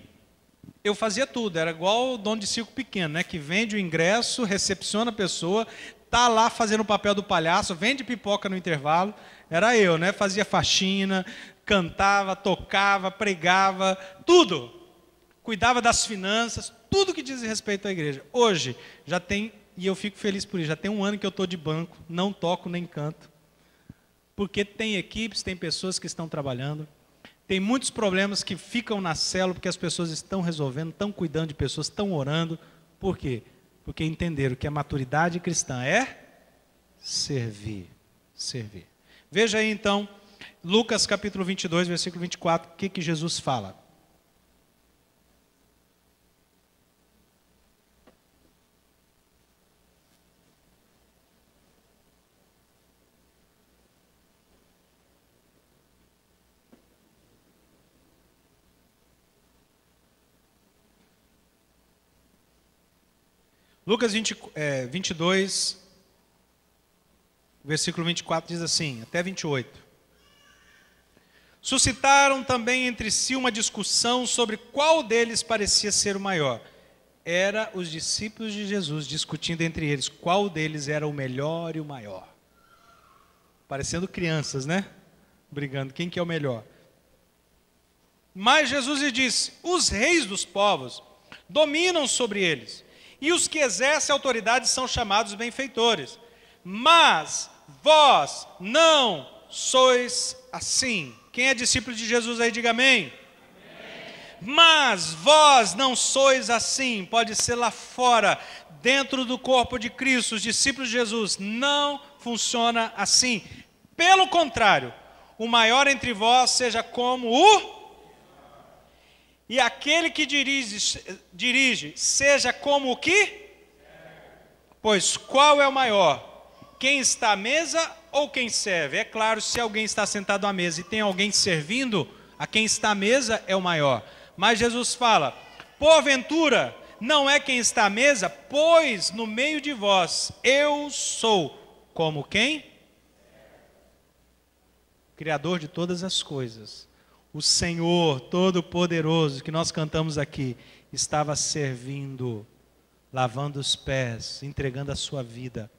eu fazia tudo, era igual o dono de circo pequeno, né? Que vende o ingresso, recepciona a pessoa, está lá fazendo o papel do palhaço, vende pipoca no intervalo. Era eu, né? Fazia faxina, cantava, tocava, pregava, tudo. Cuidava das finanças, tudo que diz respeito à igreja. Hoje, já tem, e eu fico feliz por isso, já tem um ano que eu estou de banco, não toco nem canto. Porque tem equipes, tem pessoas que estão trabalhando. Tem muitos problemas que ficam na célula, porque as pessoas estão resolvendo, estão cuidando de pessoas, estão orando. Por quê? Porque entenderam que a maturidade cristã é servir. Servir. Veja aí então, Lucas capítulo 22, versículo 24, o que Jesus fala. Lucas 22, versículo 24 diz assim, até 28. Suscitaram também entre si uma discussão sobre qual deles parecia ser o maior. Era os discípulos de Jesus discutindo entre eles qual deles era o melhor e o maior. Parecendo crianças, né? Brigando, quem que é o melhor? Mas Jesus lhe disse, os reis dos povos dominam sobre eles. E os que exercem autoridade são chamados benfeitores. Mas vós não sois assim. Quem é discípulo de Jesus aí, diga amém. Amém. Mas vós não sois assim. Pode ser lá fora, dentro do corpo de Cristo, os discípulos de Jesus. Não funciona assim. Pelo contrário, o maior entre vós seja como o... E aquele que dirige, seja como o que? Pois qual é o maior? Quem está à mesa ou quem serve? É claro, se alguém está sentado à mesa e tem alguém servindo, a quem está à mesa é o maior. Mas Jesus fala, porventura, não é quem está à mesa, pois no meio de vós eu sou como quem? Criador de todas as coisas. O Senhor Todo-Poderoso, que nós cantamos aqui, estava servindo, lavando os pés, entregando a sua vida.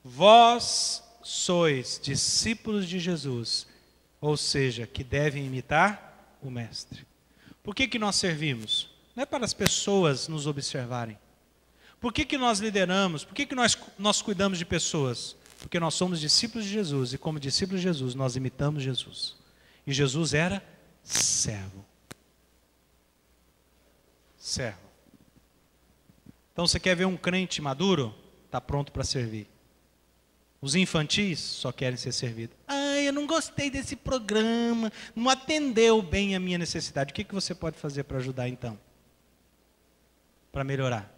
Vós sois discípulos de Jesus, ou seja, que devem imitar o Mestre. Por que nós servimos? Não é para as pessoas nos observarem. Por que nós lideramos? Por que nós cuidamos de pessoas? Porque nós somos discípulos de Jesus, e como discípulos de Jesus, nós imitamos Jesus. E Jesus era servo. Servo. Então você quer ver um crente maduro? Está pronto para servir. Os infantis só querem ser servidos. Eu não gostei desse programa, não atendeu bem a minha necessidade. O que você pode fazer para ajudar então? Para melhorar?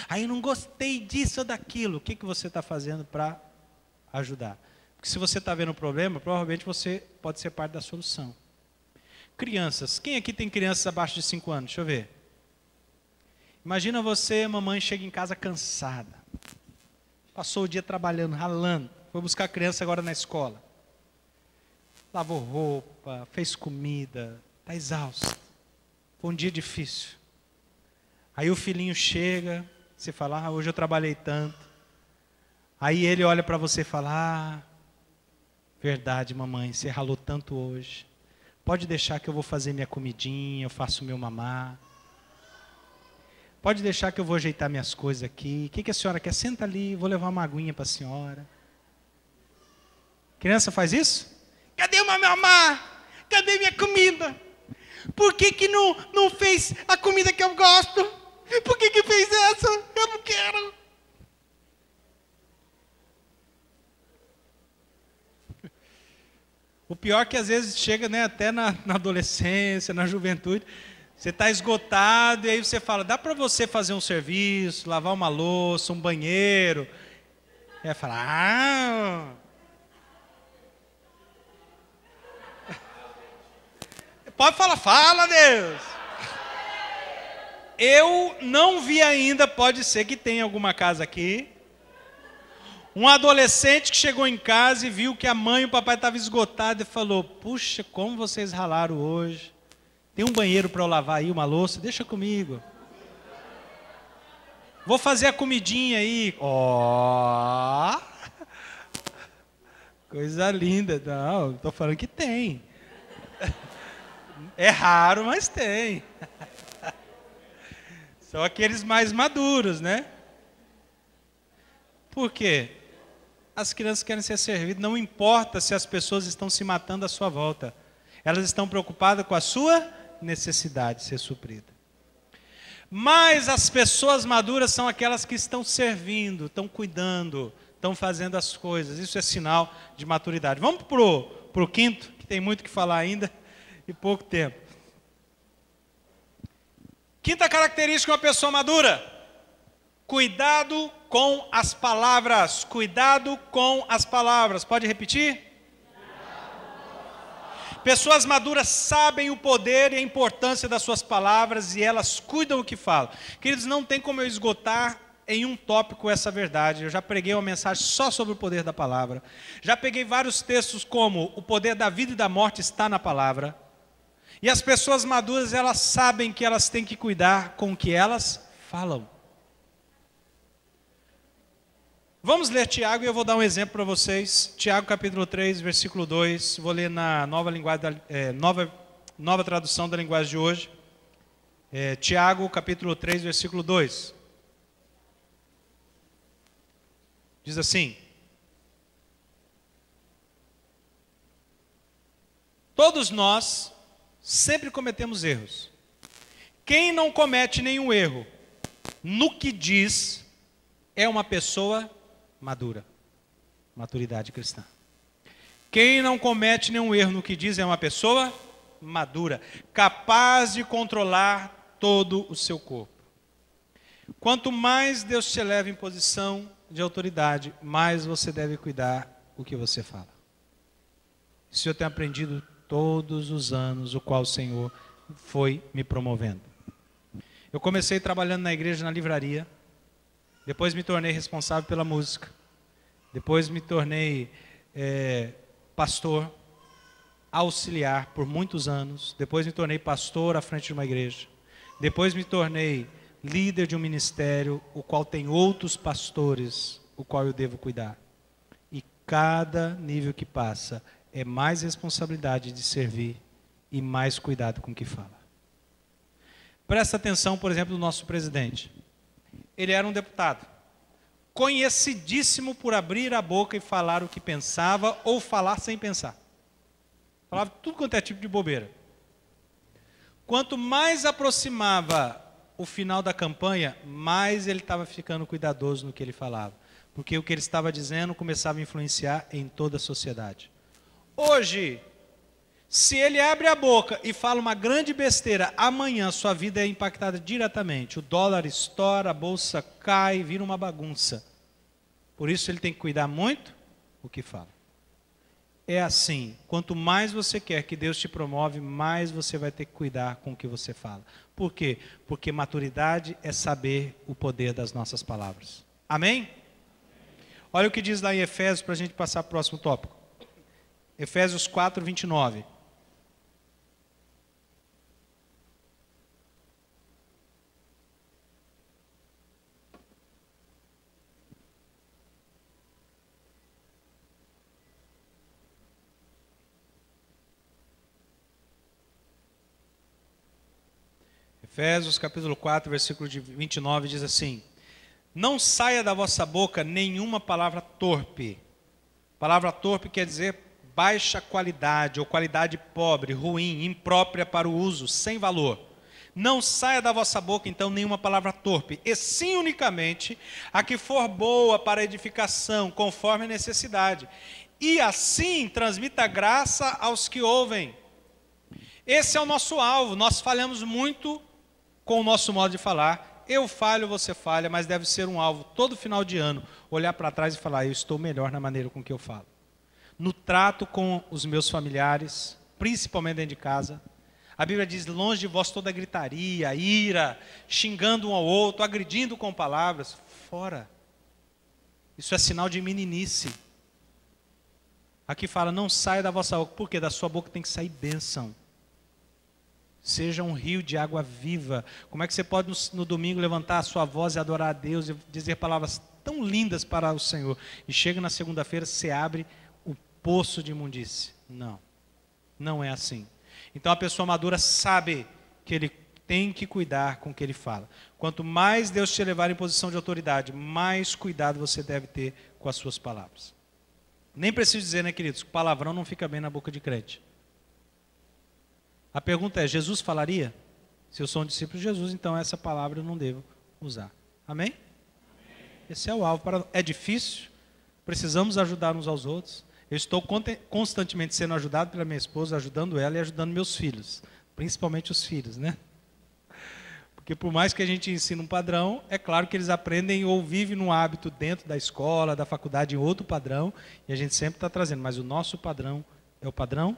Eu não gostei disso ou daquilo. O que você está fazendo para ajudar? Porque se você está vendo o problema, provavelmente você pode ser parte da solução. Crianças. Quem aqui tem crianças abaixo de 5 anos? Deixa eu ver. Imagina você, mamãe, chega em casa cansada. Passou o dia trabalhando, ralando. Foi buscar a criança agora na escola. Lavou roupa, fez comida. Está exausto. Foi um dia difícil. Aí o filhinho chega, você fala, hoje eu trabalhei tanto. Aí ele olha para você e fala, verdade, mamãe, você ralou tanto hoje. Pode deixar que eu vou fazer minha comidinha, eu faço o meu mamar. Pode deixar que eu vou ajeitar minhas coisas aqui. O que a senhora quer? Senta ali, vou levar uma aguinha para a senhora. Criança faz isso? Cadê o meu mamar? Cadê minha comida? Por que não fez a comida que eu gosto? Por que fez essa? Eu não quero. O pior é que às vezes chega, né, até na adolescência, na juventude, você está esgotado e aí você fala, dá para você fazer um serviço, lavar uma louça, um banheiro. E aí fala, pode falar, fala Deus. Eu não vi ainda, pode ser que tenha alguma casa aqui, um adolescente que chegou em casa e viu que a mãe e o papai estavam esgotados e falou, puxa, como vocês ralaram hoje. Tem um banheiro para eu lavar aí, uma louça, deixa comigo. Vou fazer a comidinha aí. Coisa linda. Não, estou falando que tem. É raro, mas tem. São aqueles mais maduros, né? Por quê? As crianças querem ser servidas, não importa se as pessoas estão se matando à sua volta. Elas estão preocupadas com a sua necessidade de ser suprida. Mas as pessoas maduras são aquelas que estão servindo, estão cuidando, estão fazendo as coisas. Isso é sinal de maturidade. Vamos para o quinto, que tem muito o que falar ainda e pouco tempo. Quinta característica de uma pessoa madura: cuidado com as palavras. Cuidado com as palavras. Pode repetir? Pessoas maduras sabem o poder e a importância das suas palavras e elas cuidam o que falam. Queridos, não tem como eu esgotar em um tópico essa verdade. Eu já preguei uma mensagem só sobre o poder da palavra. Já peguei vários textos como o poder da vida e da morte está na palavra. E as pessoas maduras, elas sabem que elas têm que cuidar com o que elas falam. Vamos ler Tiago e eu vou dar um exemplo para vocês. Tiago capítulo 3, versículo 2. Vou ler na nova linguagem, nova tradução da linguagem de hoje. Tiago capítulo 3, versículo 2. Diz assim: todos nós sempre cometemos erros. Quem não comete nenhum erro no que diz é uma pessoa madura. Maturidade cristã. Quem não comete nenhum erro no que diz é uma pessoa madura, capaz de controlar todo o seu corpo. Quanto mais Deus te eleva em posição de autoridade, mais você deve cuidar o que você fala. Isso eu tenho aprendido todos os anos, o qual o Senhor foi me promovendo. Eu comecei trabalhando na igreja, na livraria. Depois me tornei responsável pela música. Depois me tornei pastor auxiliar por muitos anos. Depois me tornei pastor à frente de uma igreja. Depois me tornei líder de um ministério, o qual tem outros pastores, o qual eu devo cuidar. E cada nível que passa é mais responsabilidade de servir e mais cuidado com o que fala. Presta atenção, por exemplo, do nosso presidente. ele era um deputado, conhecidíssimo por abrir a boca e falar o que pensava ou falar sem pensar. Falava tudo quanto é tipo de bobeira. Quanto mais aproximava o final da campanha, mais ele estava ficando cuidadoso no que ele falava. Porque o que ele estava dizendo começava a influenciar em toda a sociedade. Hoje, se ele abre a boca e fala uma grande besteira, amanhã sua vida é impactada diretamente. O dólar estoura, a bolsa cai, vira uma bagunça. Por isso ele tem que cuidar muito o que fala. É assim, quanto mais você quer que Deus te promove, mais você vai ter que cuidar com o que você fala. Por quê? Porque maturidade é saber o poder das nossas palavras. Amém? Olha o que diz lá em Efésios, para a gente passar para o próximo tópico. Efésios 4, 29. Efésios capítulo 4, versículo 29 diz assim: não saia da vossa boca nenhuma palavra torpe. Palavra torpe quer dizer baixa qualidade ou qualidade pobre, ruim, imprópria para o uso, sem valor. Não saia da vossa boca então nenhuma palavra torpe, e sim unicamente a que for boa para edificação, conforme a necessidade. E assim transmita graça aos que ouvem. Esse é o nosso alvo. Nós falhamos muito com o nosso modo de falar. Eu falho, você falha, mas deve ser um alvo todo final de ano, olhar para trás e falar, eu estou melhor na maneira com que eu falo. No trato com os meus familiares, principalmente dentro de casa. A Bíblia diz, longe de vós toda gritaria, ira, xingando um ao outro, agredindo com palavras. Fora. Isso é sinal de meninice. Aqui fala, não saia da vossa boca, porque da sua boca tem que sair bênção. Seja um rio de água viva. Como é que você pode no domingo levantar a sua voz e adorar a Deus e dizer palavras tão lindas para o Senhor? E chega na segunda-feira, você abre o poço de imundície. Não, não é assim. Então a pessoa madura sabe que ele tem que cuidar com o que ele fala. Quanto mais Deus te levar em posição de autoridade, mais cuidado você deve ter com as suas palavras. Nem preciso dizer, né, queridos, que palavrão não fica bem na boca de crente. A pergunta é, Jesus falaria? Se eu sou um discípulo de Jesus, então essa palavra eu não devo usar. Amém? Amém. Esse é o alvo. É difícil, precisamos ajudar uns aos outros. Eu estou constantemente sendo ajudado pela minha esposa, ajudando ela e ajudando meus filhos. Principalmente os filhos, né? Porque por mais que a gente ensine um padrão, é claro que eles aprendem ou vivem num hábito dentro da escola, da faculdade, em outro padrão, e a gente sempre está trazendo. Mas o nosso padrão é o padrão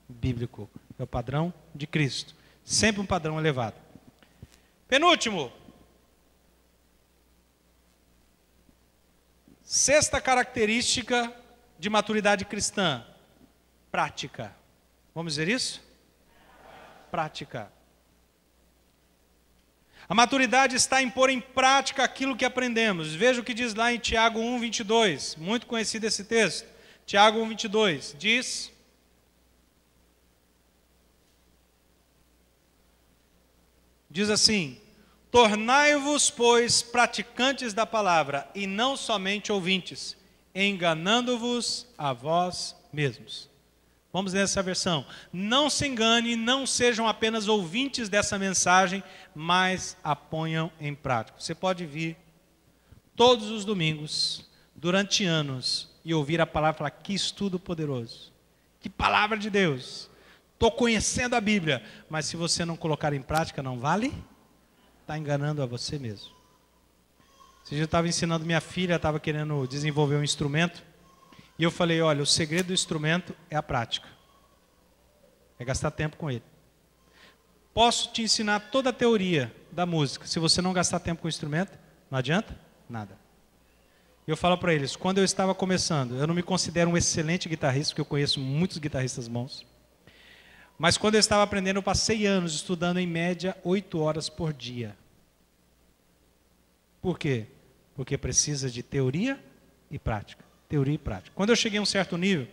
bíblico, é o padrão de Cristo. Sempre um padrão elevado. Penúltimo. Sexta característica de maturidade cristã. Prática. Vamos dizer isso? Prática. A maturidade está em pôr em prática aquilo que aprendemos. Veja o que diz lá em Tiago 1, 22. Muito conhecido esse texto. Tiago 1, 22. Diz... Diz assim, tornai-vos, pois, praticantes da palavra, e não somente ouvintes, enganando-vos a vós mesmos. Vamos ler essa versão. Não se engane, não sejam apenas ouvintes dessa mensagem, mas a ponham em prática. Você pode vir todos os domingos, durante anos, e ouvir a palavra e falar, que estudo poderoso, que palavra de Deus. Estou conhecendo a Bíblia, mas se você não colocar em prática, não vale? Está enganando a você mesmo. Esse dia eu estava ensinando minha filha, estava querendo desenvolver um instrumento, e eu falei, olha, o segredo do instrumento é a prática. É gastar tempo com ele. Posso te ensinar toda a teoria da música, se você não gastar tempo com o instrumento, não adianta? Nada. E eu falo para eles, quando eu estava começando, eu não me considero um excelente guitarrista, porque eu conheço muitos guitarristas bons. Mas quando eu estava aprendendo, eu passei anos estudando em média 8 horas por dia. Por quê? Porque precisa de teoria e prática. Teoria e prática. Quando eu cheguei a um certo nível,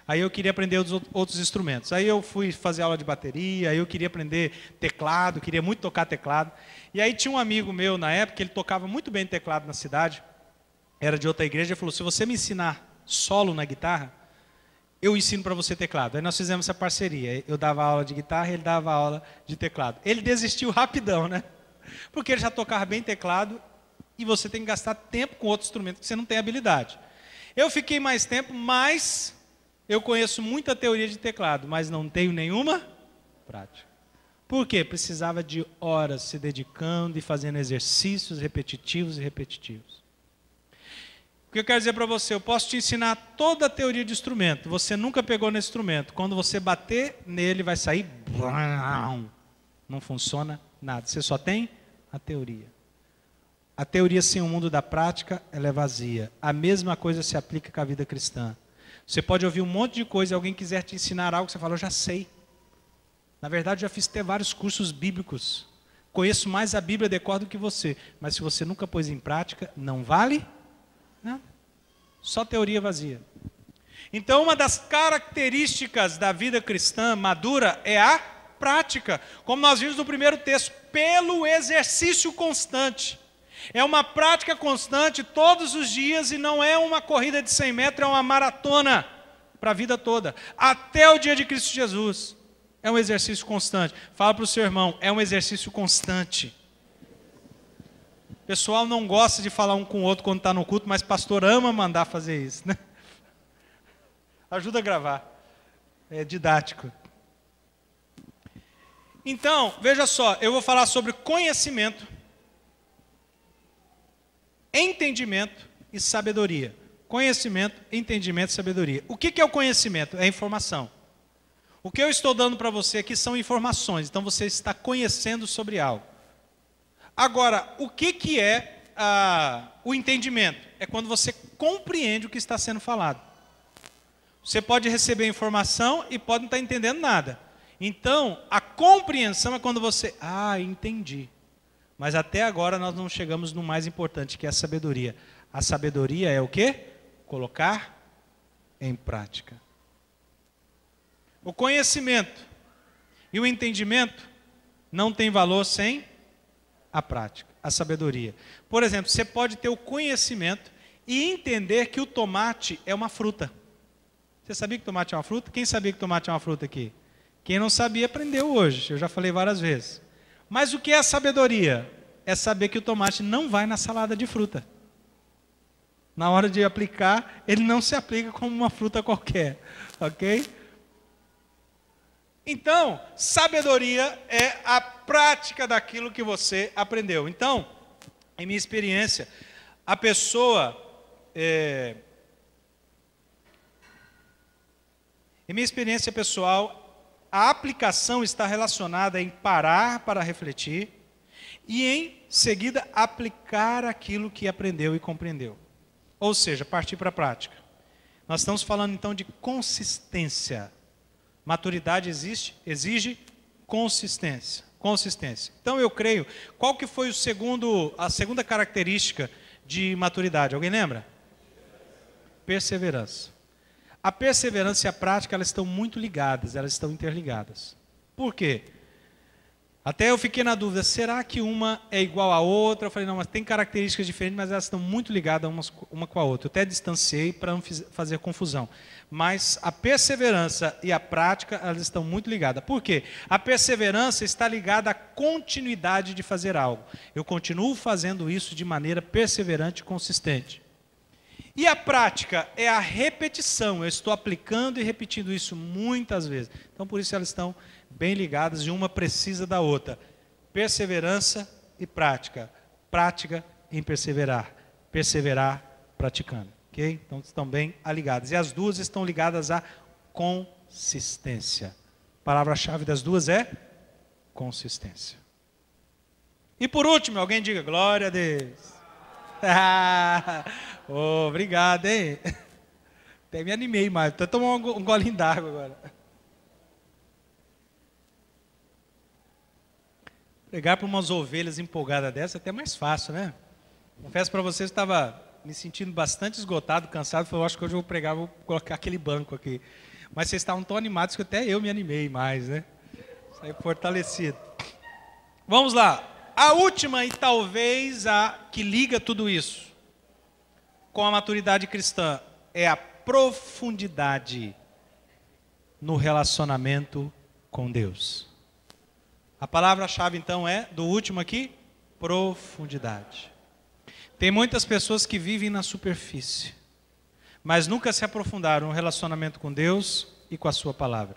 Aí eu queria aprender outros instrumentos. Aí eu fui fazer aula de bateria, aí eu queria aprender teclado, queria muito tocar teclado. E aí tinha um amigo meu na época, ele tocava muito bem teclado na cidade, era de outra igreja, ele falou, se você me ensinar solo na guitarra, eu ensino para você teclado. Aí nós fizemos essa parceria. Eu dava aula de guitarra, ele dava aula de teclado. Ele desistiu rapidão, né? Porque ele já tocava bem teclado e você tem que gastar tempo com outro instrumento que você não tem habilidade. Eu fiquei mais tempo, mas eu conheço muita teoria de teclado, mas não tenho nenhuma prática. Por quê? Precisava de horas se dedicando e fazendo exercícios repetitivos e repetitivos. O que eu quero dizer para você, eu posso te ensinar toda a teoria de instrumento, você nunca pegou nesse instrumento, quando você bater nele vai sair, não funciona nada, você só tem a teoria. A teoria sem o mundo da prática, ela é vazia. A mesma coisa se aplica com a vida cristã. Você pode ouvir um monte de coisa e alguém quiser te ensinar algo, você fala, eu já sei. Na verdade, eu já fiz até vários cursos bíblicos, conheço mais a Bíblia de cor do que você, mas se você nunca pôs em prática, não vale nada. Só teoria vazia. Então, uma das características da vida cristã madura é a prática. Como nós vimos no primeiro texto, pelo exercício constante. É uma prática constante todos os dias e não é uma corrida de 100 metros, é uma maratona para a vida toda. Até o dia de Cristo Jesus. É um exercício constante. Fala para o seu irmão, é um exercício constante. O pessoal não gosta de falar um com o outro quando está no culto, mas pastor ama mandar fazer isso, né? Ajuda a gravar. É didático. Então, veja só, eu vou falar sobre conhecimento, entendimento e sabedoria. Conhecimento, entendimento e sabedoria. O que é o conhecimento? É informação. O que eu estou dando para você aqui são informações. Então você está conhecendo sobre algo. Agora, o que é o entendimento? É quando você compreende o que está sendo falado. Você pode receber informação e pode não estar entendendo nada. Então, a compreensão é quando você... entendi. Mas até agora nós não chegamos no mais importante, que é a sabedoria. A sabedoria é o quê? Colocar em prática. O conhecimento e o entendimento não tem valor sem a prática, a sabedoria. Por exemplo, você pode ter o conhecimento e entender que o tomate é uma fruta. Você sabia que tomate é uma fruta? Quem sabia que tomate é uma fruta aqui? Quem não sabia aprendeu hoje, eu já falei várias vezes. Mas o que é a sabedoria? É saber que o tomate não vai na salada de fruta. Na hora de aplicar, ele não se aplica como uma fruta qualquer, ok? Então, sabedoria é a prática daquilo que você aprendeu. Então, em minha experiência, a pessoa... Em minha experiência pessoal, a aplicação está relacionada em parar para refletir e, em seguida, aplicar aquilo que aprendeu e compreendeu. Ou seja, partir para a prática. Nós estamos falando, então, de consistência. Maturidade exige consistência. Então, eu creio, qual que foi a segunda característica de maturidade? Alguém lembra? Perseverança. A perseverança e a prática, elas estão muito ligadas, elas estão interligadas. Por quê? Até eu fiquei na dúvida, será que uma é igual à outra? Eu falei, não, mas tem características diferentes, mas elas estão muito ligadas uma com a outra. Eu até distanciei para não fazer confusão. Mas a perseverança e a prática, elas estão muito ligadas. Por quê? A perseverança está ligada à continuidade de fazer algo. Eu continuo fazendo isso de maneira perseverante e consistente. E a prática é a repetição. Eu estou aplicando e repetindo isso muitas vezes. Então, por isso elas estão bem ligadas e uma precisa da outra. Perseverança e prática. Prática em perseverar. Perseverar praticando. Ok? Então, estão bem ligadas. E as duas estão ligadas à consistência. A palavra-chave das duas é consistência. E por último, alguém diga glória a Deus. Obrigado, hein? Até me animei mais. Estou tomando um golinho d'água agora. Pregar para umas ovelhas empolgadas dessa é até mais fácil, né? Confesso para vocês que estava me sentindo bastante esgotado, cansado. Falei, eu acho que hoje eu vou pregar, vou colocar aquele banco aqui. Mas vocês estavam tão animados que até eu me animei mais, né? Saí fortalecido. Vamos lá. A última e talvez a que liga tudo isso com a maturidade cristã é a profundidade no relacionamento com Deus. A palavra-chave então é, do último aqui, profundidade. Tem muitas pessoas que vivem na superfície, mas nunca se aprofundaram no relacionamento com Deus e com a sua palavra.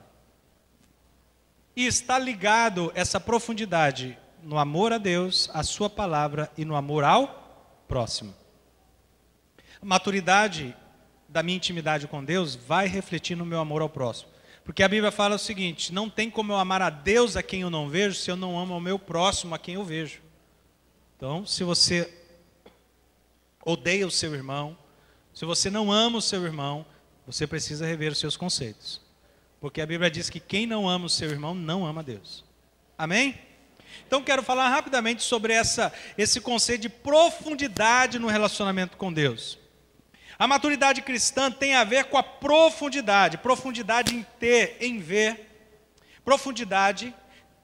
E está ligado essa profundidade no amor a Deus, a sua palavra e no amor ao próximo. A maturidade da minha intimidade com Deus vai refletir no meu amor ao próximo. Porque a Bíblia fala o seguinte: não tem como eu amar a Deus a quem eu não vejo, se eu não amo ao meu próximo a quem eu vejo. Então, se você odeia o seu irmão, se você não ama o seu irmão, você precisa rever os seus conceitos. Porque a Bíblia diz que quem não ama o seu irmão não ama a Deus. Amém? Então quero falar rapidamente sobre esse conceito de profundidade no relacionamento com Deus. A maturidade cristã tem a ver com a profundidade. Profundidade em ter, em ver. Profundidade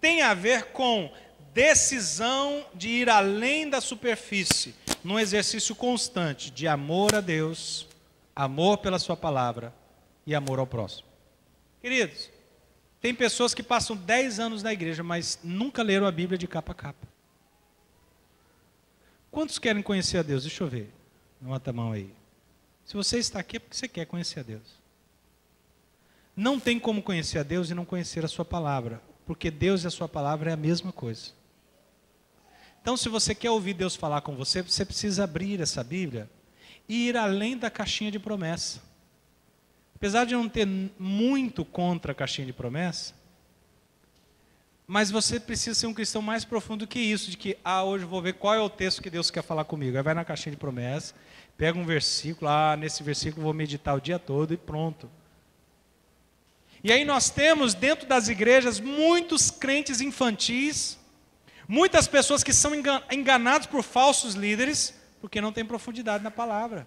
tem a ver com decisão de ir além da superfície, num exercício constante de amor a Deus, amor pela sua palavra e amor ao próximo. Queridos, tem pessoas que passam 10 anos na igreja, mas nunca leram a Bíblia de capa a capa. Quantos querem conhecer a Deus? Deixa eu ver. Levanta a mão aí. Se você está aqui é porque você quer conhecer a Deus. Não tem como conhecer a Deus e não conhecer a sua palavra, porque Deus e a sua palavra é a mesma coisa. Então, se você quer ouvir Deus falar com você, você precisa abrir essa Bíblia e ir além da caixinha de promessa. Apesar de eu não ter muito contra a caixinha de promessa, mas você precisa ser um cristão mais profundo que isso, de que, hoje eu vou ver qual é o texto que Deus quer falar comigo. Aí vai na caixinha de promessa, pega um versículo, nesse versículo eu vou meditar o dia todo e pronto. E aí nós temos dentro das igrejas muitos crentes infantis, muitas pessoas que são enganadas por falsos líderes, porque não tem profundidade na palavra.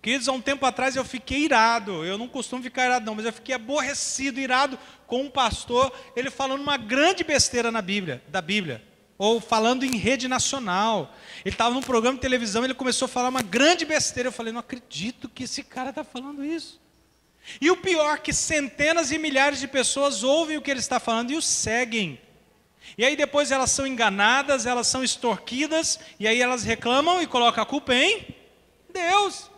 Queridos, há um tempo atrás eu fiquei irado, eu não costumo ficar irado não, mas eu fiquei aborrecido, irado com um pastor, ele falando uma grande besteira da Bíblia, ou falando em rede nacional. Ele estava num programa de televisão, ele começou a falar uma grande besteira, eu falei, não acredito que esse cara está falando isso. E o pior, que centenas e milhares de pessoas ouvem o que ele está falando e o seguem. E aí depois elas são enganadas, elas são extorquidas, e aí elas reclamam e colocam a culpa em Deus.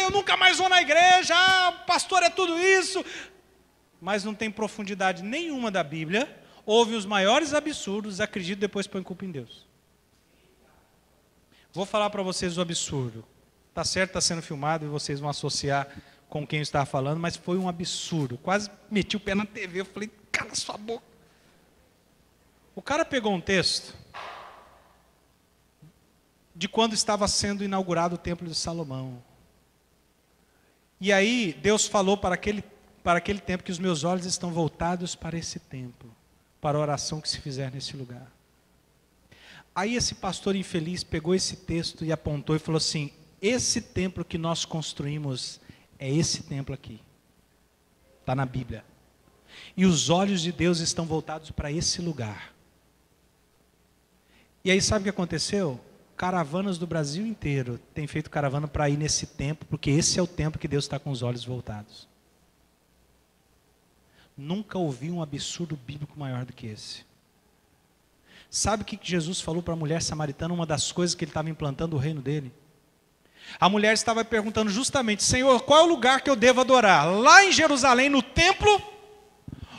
Eu nunca mais vou na igreja, o pastor é tudo isso. Mas não tem profundidade nenhuma da Bíblia, ouve os maiores absurdos, acredita e depois põe culpa em Deus. Vou falar para vocês o absurdo. Está certo, está sendo filmado e vocês vão associar com quem eu estava falando, mas foi um absurdo. Quase meti o pé na TV, eu falei, cala sua boca. O cara pegou um texto de quando estava sendo inaugurado o Templo de Salomão. E aí Deus falou para aquele tempo que os meus olhos estão voltados para esse templo, para a oração que se fizer nesse lugar. Aí esse pastor infeliz pegou esse texto e apontou e falou assim, esse templo que nós construímos é esse templo aqui. Está na Bíblia. E os olhos de Deus estão voltados para esse lugar. E aí sabe o que aconteceu? Caravanas do Brasil inteiro têm feito caravana para ir nesse templo, porque esse é o templo que Deus está com os olhos voltados. Nunca ouvi um absurdo bíblico maior do que esse. Sabe o que Jesus falou para a mulher samaritana, uma das coisas que ele estava implantando o reino dele? A mulher estava perguntando justamente, Senhor, qual é o lugar que eu devo adorar? Lá em Jerusalém, no templo?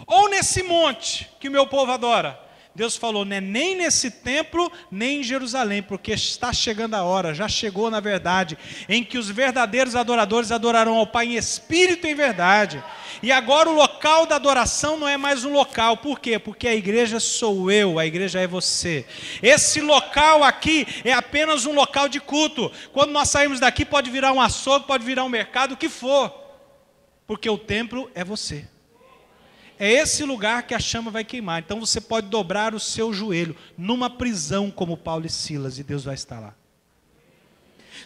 Ou nesse monte que o meu povo adora? Deus falou, não é nem nesse templo, nem em Jerusalém, porque está chegando a hora, já chegou na verdade, em que os verdadeiros adoradores adorarão ao Pai em espírito e em verdade. E agora o local da adoração não é mais um local, por quê? Porque a igreja sou eu, a igreja é você. Esse local aqui é apenas um local de culto. Quando nós saímos daqui pode virar um açougue, pode virar um mercado, o que for, porque o templo é você. É esse lugar que a chama vai queimar. Então você pode dobrar o seu joelho numa prisão como Paulo e Silas, e Deus vai estar lá.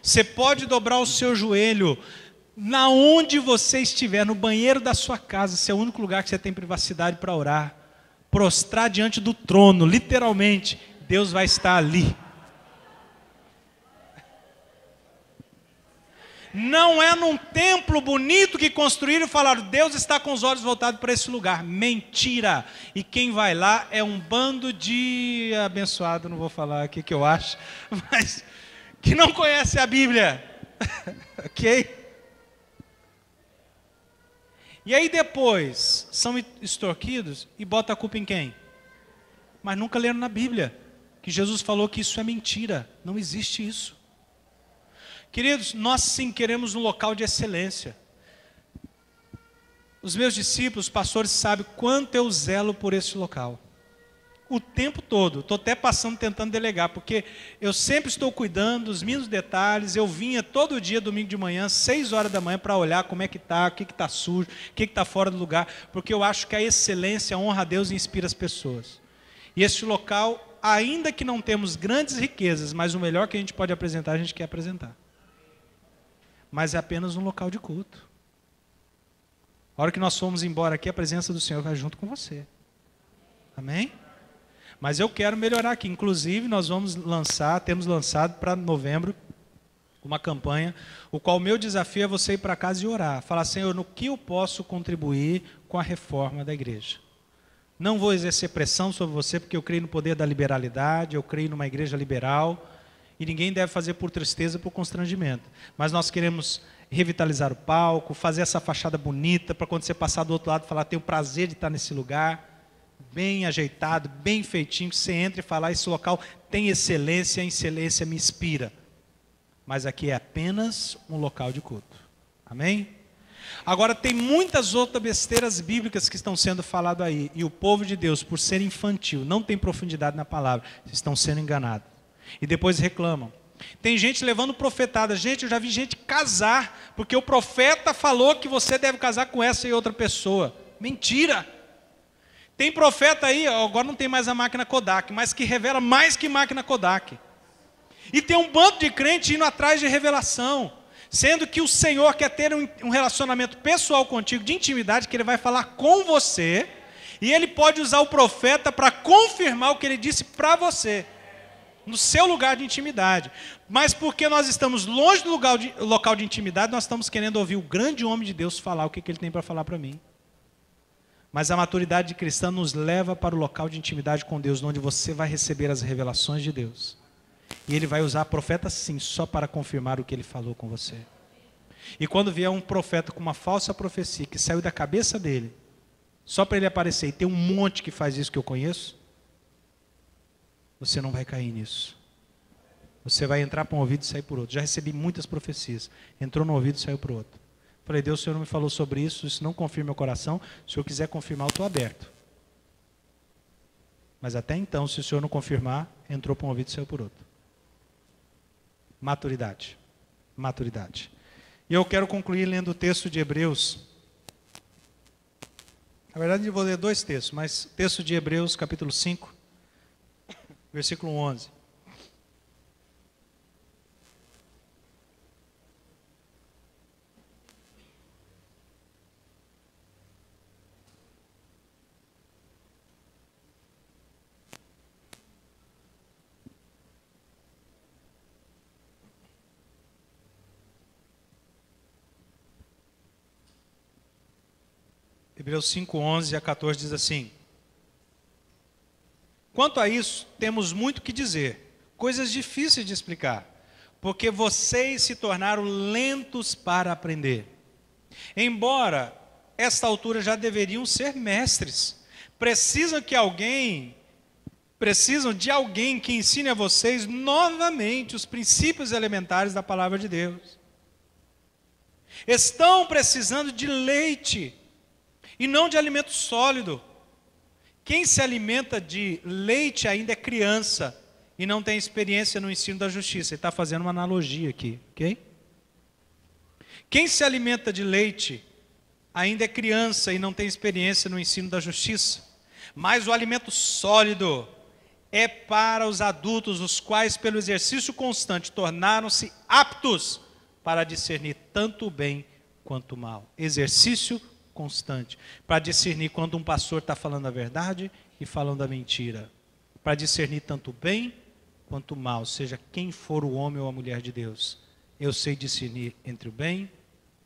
Você pode dobrar o seu joelho Na onde você estiver, no banheiro da sua casa, se é o único lugar que você tem privacidade para orar, prostrar diante do trono, literalmente, Deus vai estar ali. Não é num templo bonito que construíram e falaram, Deus está com os olhos voltados para esse lugar. Mentira! E quem vai lá é um bando de abençoado, não vou falar aqui que eu acho, mas que não conhece a Bíblia. Ok? E aí depois são extorquidos e botam a culpa em quem? Mas nunca leram na Bíblia que Jesus falou que isso é mentira. Não existe isso. Queridos, nós sim queremos um local de excelência. Os meus discípulos, pastores, sabem quanto eu zelo por esse local. O tempo todo. Estou até passando, tentando delegar, porque eu sempre estou cuidando dos mínimos detalhes. Eu vinha todo dia, domingo de manhã, 6 horas da manhã, para olhar como é que está, o que está sujo, o que está fora do lugar, porque eu acho que a excelência honra a Deus e inspira as pessoas. E esse local, ainda que não temos grandes riquezas, mas o melhor que a gente pode apresentar, a gente quer apresentar. Mas é apenas um local de culto. A hora que nós formos embora aqui, a presença do Senhor vai junto com você. Amém? Mas eu quero melhorar aqui. Inclusive, nós temos lançado para novembro, uma campanha, o qual o meu desafio é você ir para casa e orar. Falar, Senhor, no que eu posso contribuir com a reforma da igreja? Não vou exercer pressão sobre você, porque eu creio no poder da liberalidade, eu creio numa igreja liberal, e ninguém deve fazer por tristeza, por constrangimento. Mas nós queremos revitalizar o palco, fazer essa fachada bonita, para quando você passar do outro lado, falar, tenho o prazer de estar nesse lugar, bem ajeitado, bem feitinho, que você entre e falar, esse local tem excelência, a excelência me inspira. Mas aqui é apenas um local de culto. Amém? Agora, tem muitas outras besteiras bíblicas que estão sendo faladas aí, e o povo de Deus, por ser infantil, não tem profundidade na palavra, estão sendo enganados. E depois reclamam. Tem gente levando profetada. Gente, eu já vi gente casar, porque o profeta falou que você deve casar com essa e outra pessoa. Mentira! Tem profeta aí, agora não tem mais a máquina Kodak, mas que revela mais que máquina Kodak. E tem um bando de crente indo atrás de revelação, sendo que o Senhor quer ter um relacionamento pessoal contigo, de intimidade, que Ele vai falar com você, e Ele pode usar o profeta para confirmar o que Ele disse para você, no seu lugar de intimidade. Mas porque nós estamos longe do local de intimidade, nós estamos querendo ouvir o grande homem de Deus falar o que Ele tem para falar para mim. Mas a maturidade de cristã nos leva para o local de intimidade com Deus, onde você vai receber as revelações de Deus. E Ele vai usar profeta sim, só para confirmar o que Ele falou com você. E quando vier um profeta com uma falsa profecia, que saiu da cabeça dele, só para ele aparecer, e tem um monte que faz isso que eu conheço, você não vai cair nisso. Você vai entrar para um ouvido e sair por outro. Já recebi muitas profecias. Entrou no ouvido e saiu para o outro. Falei, Deus, o Senhor não me falou sobre isso, isso não confirma meu coração. Se o Senhor quiser confirmar, eu estou aberto. Mas até então, se o Senhor não confirmar, entrou para um ouvido e saiu por outro. Maturidade. Maturidade. E eu quero concluir lendo o texto de Hebreus. Na verdade, eu vou ler 2 textos, mas texto de Hebreus, capítulo 5. Versículo 11. Hebreus 5, 11 a 14 diz assim: quanto a isso, temos muito que dizer, coisas difíceis de explicar, porque vocês se tornaram lentos para aprender. Embora, esta altura já deveriam ser mestres, precisam de alguém que ensine a vocês novamente os princípios elementares da palavra de Deus. Estão precisando de leite, e não de alimento sólido. Quem se alimenta de leite ainda é criança e não tem experiência no ensino da justiça. Ele está fazendo uma analogia aqui, ok? Quem se alimenta de leite ainda é criança e não tem experiência no ensino da justiça. Mas o alimento sólido é para os adultos, os quais pelo exercício constante tornaram-se aptos para discernir tanto o bem quanto o mal. Exercício constante para discernir quando um pastor está falando a verdade e falando a mentira. Para discernir tanto o bem quanto o mal, seja quem for o homem ou a mulher de Deus. Eu sei discernir entre o bem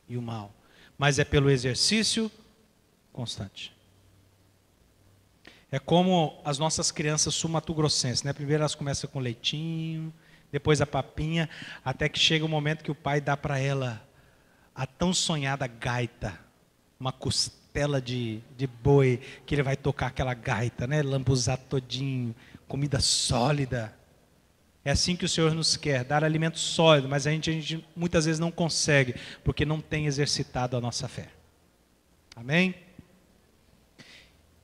e o mal, mas é pelo exercício constante. É como as nossas crianças sul-mato-grossenses, né? Primeiro elas começam com leitinho, depois a papinha, até que chega o momento que o pai dá para ela a tão sonhada gaita, uma costela de boi, que ele vai tocar aquela gaita, né? Lambuzar todinho, comida sólida. É assim que o Senhor nos quer, dar alimento sólido, mas a gente muitas vezes não consegue, porque não tem exercitado a nossa fé. Amém?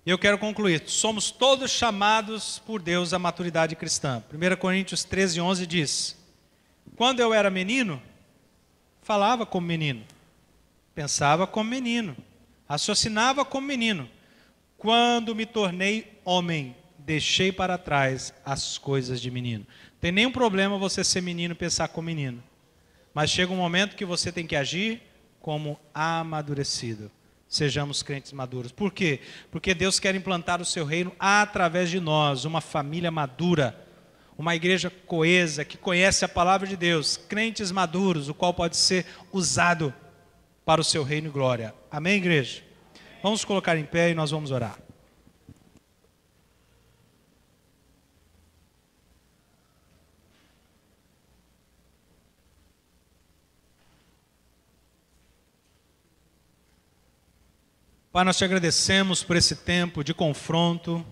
E eu quero concluir, somos todos chamados por Deus à maturidade cristã. 1 Coríntios 13:11 diz: quando eu era menino, falava como menino, pensava como menino, raciocinava como menino. Quando me tornei homem, deixei para trás as coisas de menino. Tem nenhum problema você ser menino e pensar como menino, mas chega um momento que você tem que agir como amadurecido. Sejamos crentes maduros. Por quê? Porque Deus quer implantar o seu reino através de nós, uma família madura, uma igreja coesa, que conhece a palavra de Deus, crentes maduros, o qual pode ser usado para o seu reino e glória. Amém, igreja? Vamos colocar em pé e nós vamos orar. Pai, nós te agradecemos por esse tempo de confronto,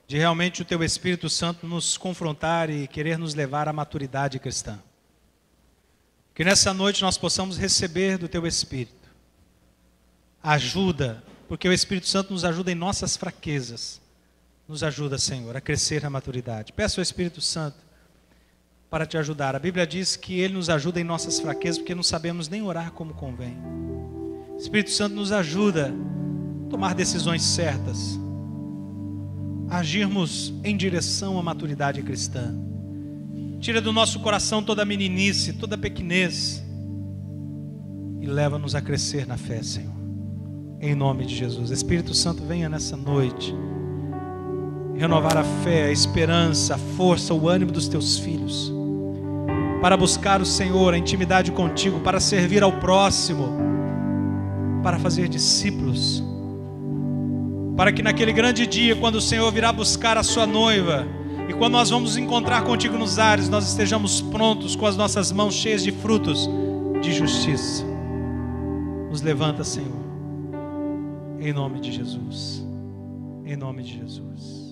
de realmente o Teu Espírito Santo nos confrontar e querer nos levar à maturidade cristã. Que nessa noite nós possamos receber do Teu Espírito ajuda, porque o Espírito Santo nos ajuda em nossas fraquezas. Nos ajuda, Senhor, a crescer na maturidade. Peço ao Espírito Santo para te ajudar. A Bíblia diz que Ele nos ajuda em nossas fraquezas, porque não sabemos nem orar como convém. O Espírito Santo nos ajuda a tomar decisões certas, a agirmos em direção à maturidade cristã. Tira do nosso coração toda a meninice, toda a pequenez e leva-nos a crescer na fé, Senhor. Em nome de Jesus. Espírito Santo, venha nessa noite renovar a fé, a esperança, a força, o ânimo dos teus filhos, para buscar o Senhor, a intimidade contigo, para servir ao próximo, para fazer discípulos, para que naquele grande dia, quando o Senhor virá buscar a sua noiva, e quando nós vamos encontrar contigo nos ares, nós estejamos prontos com as nossas mãos cheias de frutos de justiça. Nos levanta, Senhor, em nome de Jesus, em nome de Jesus.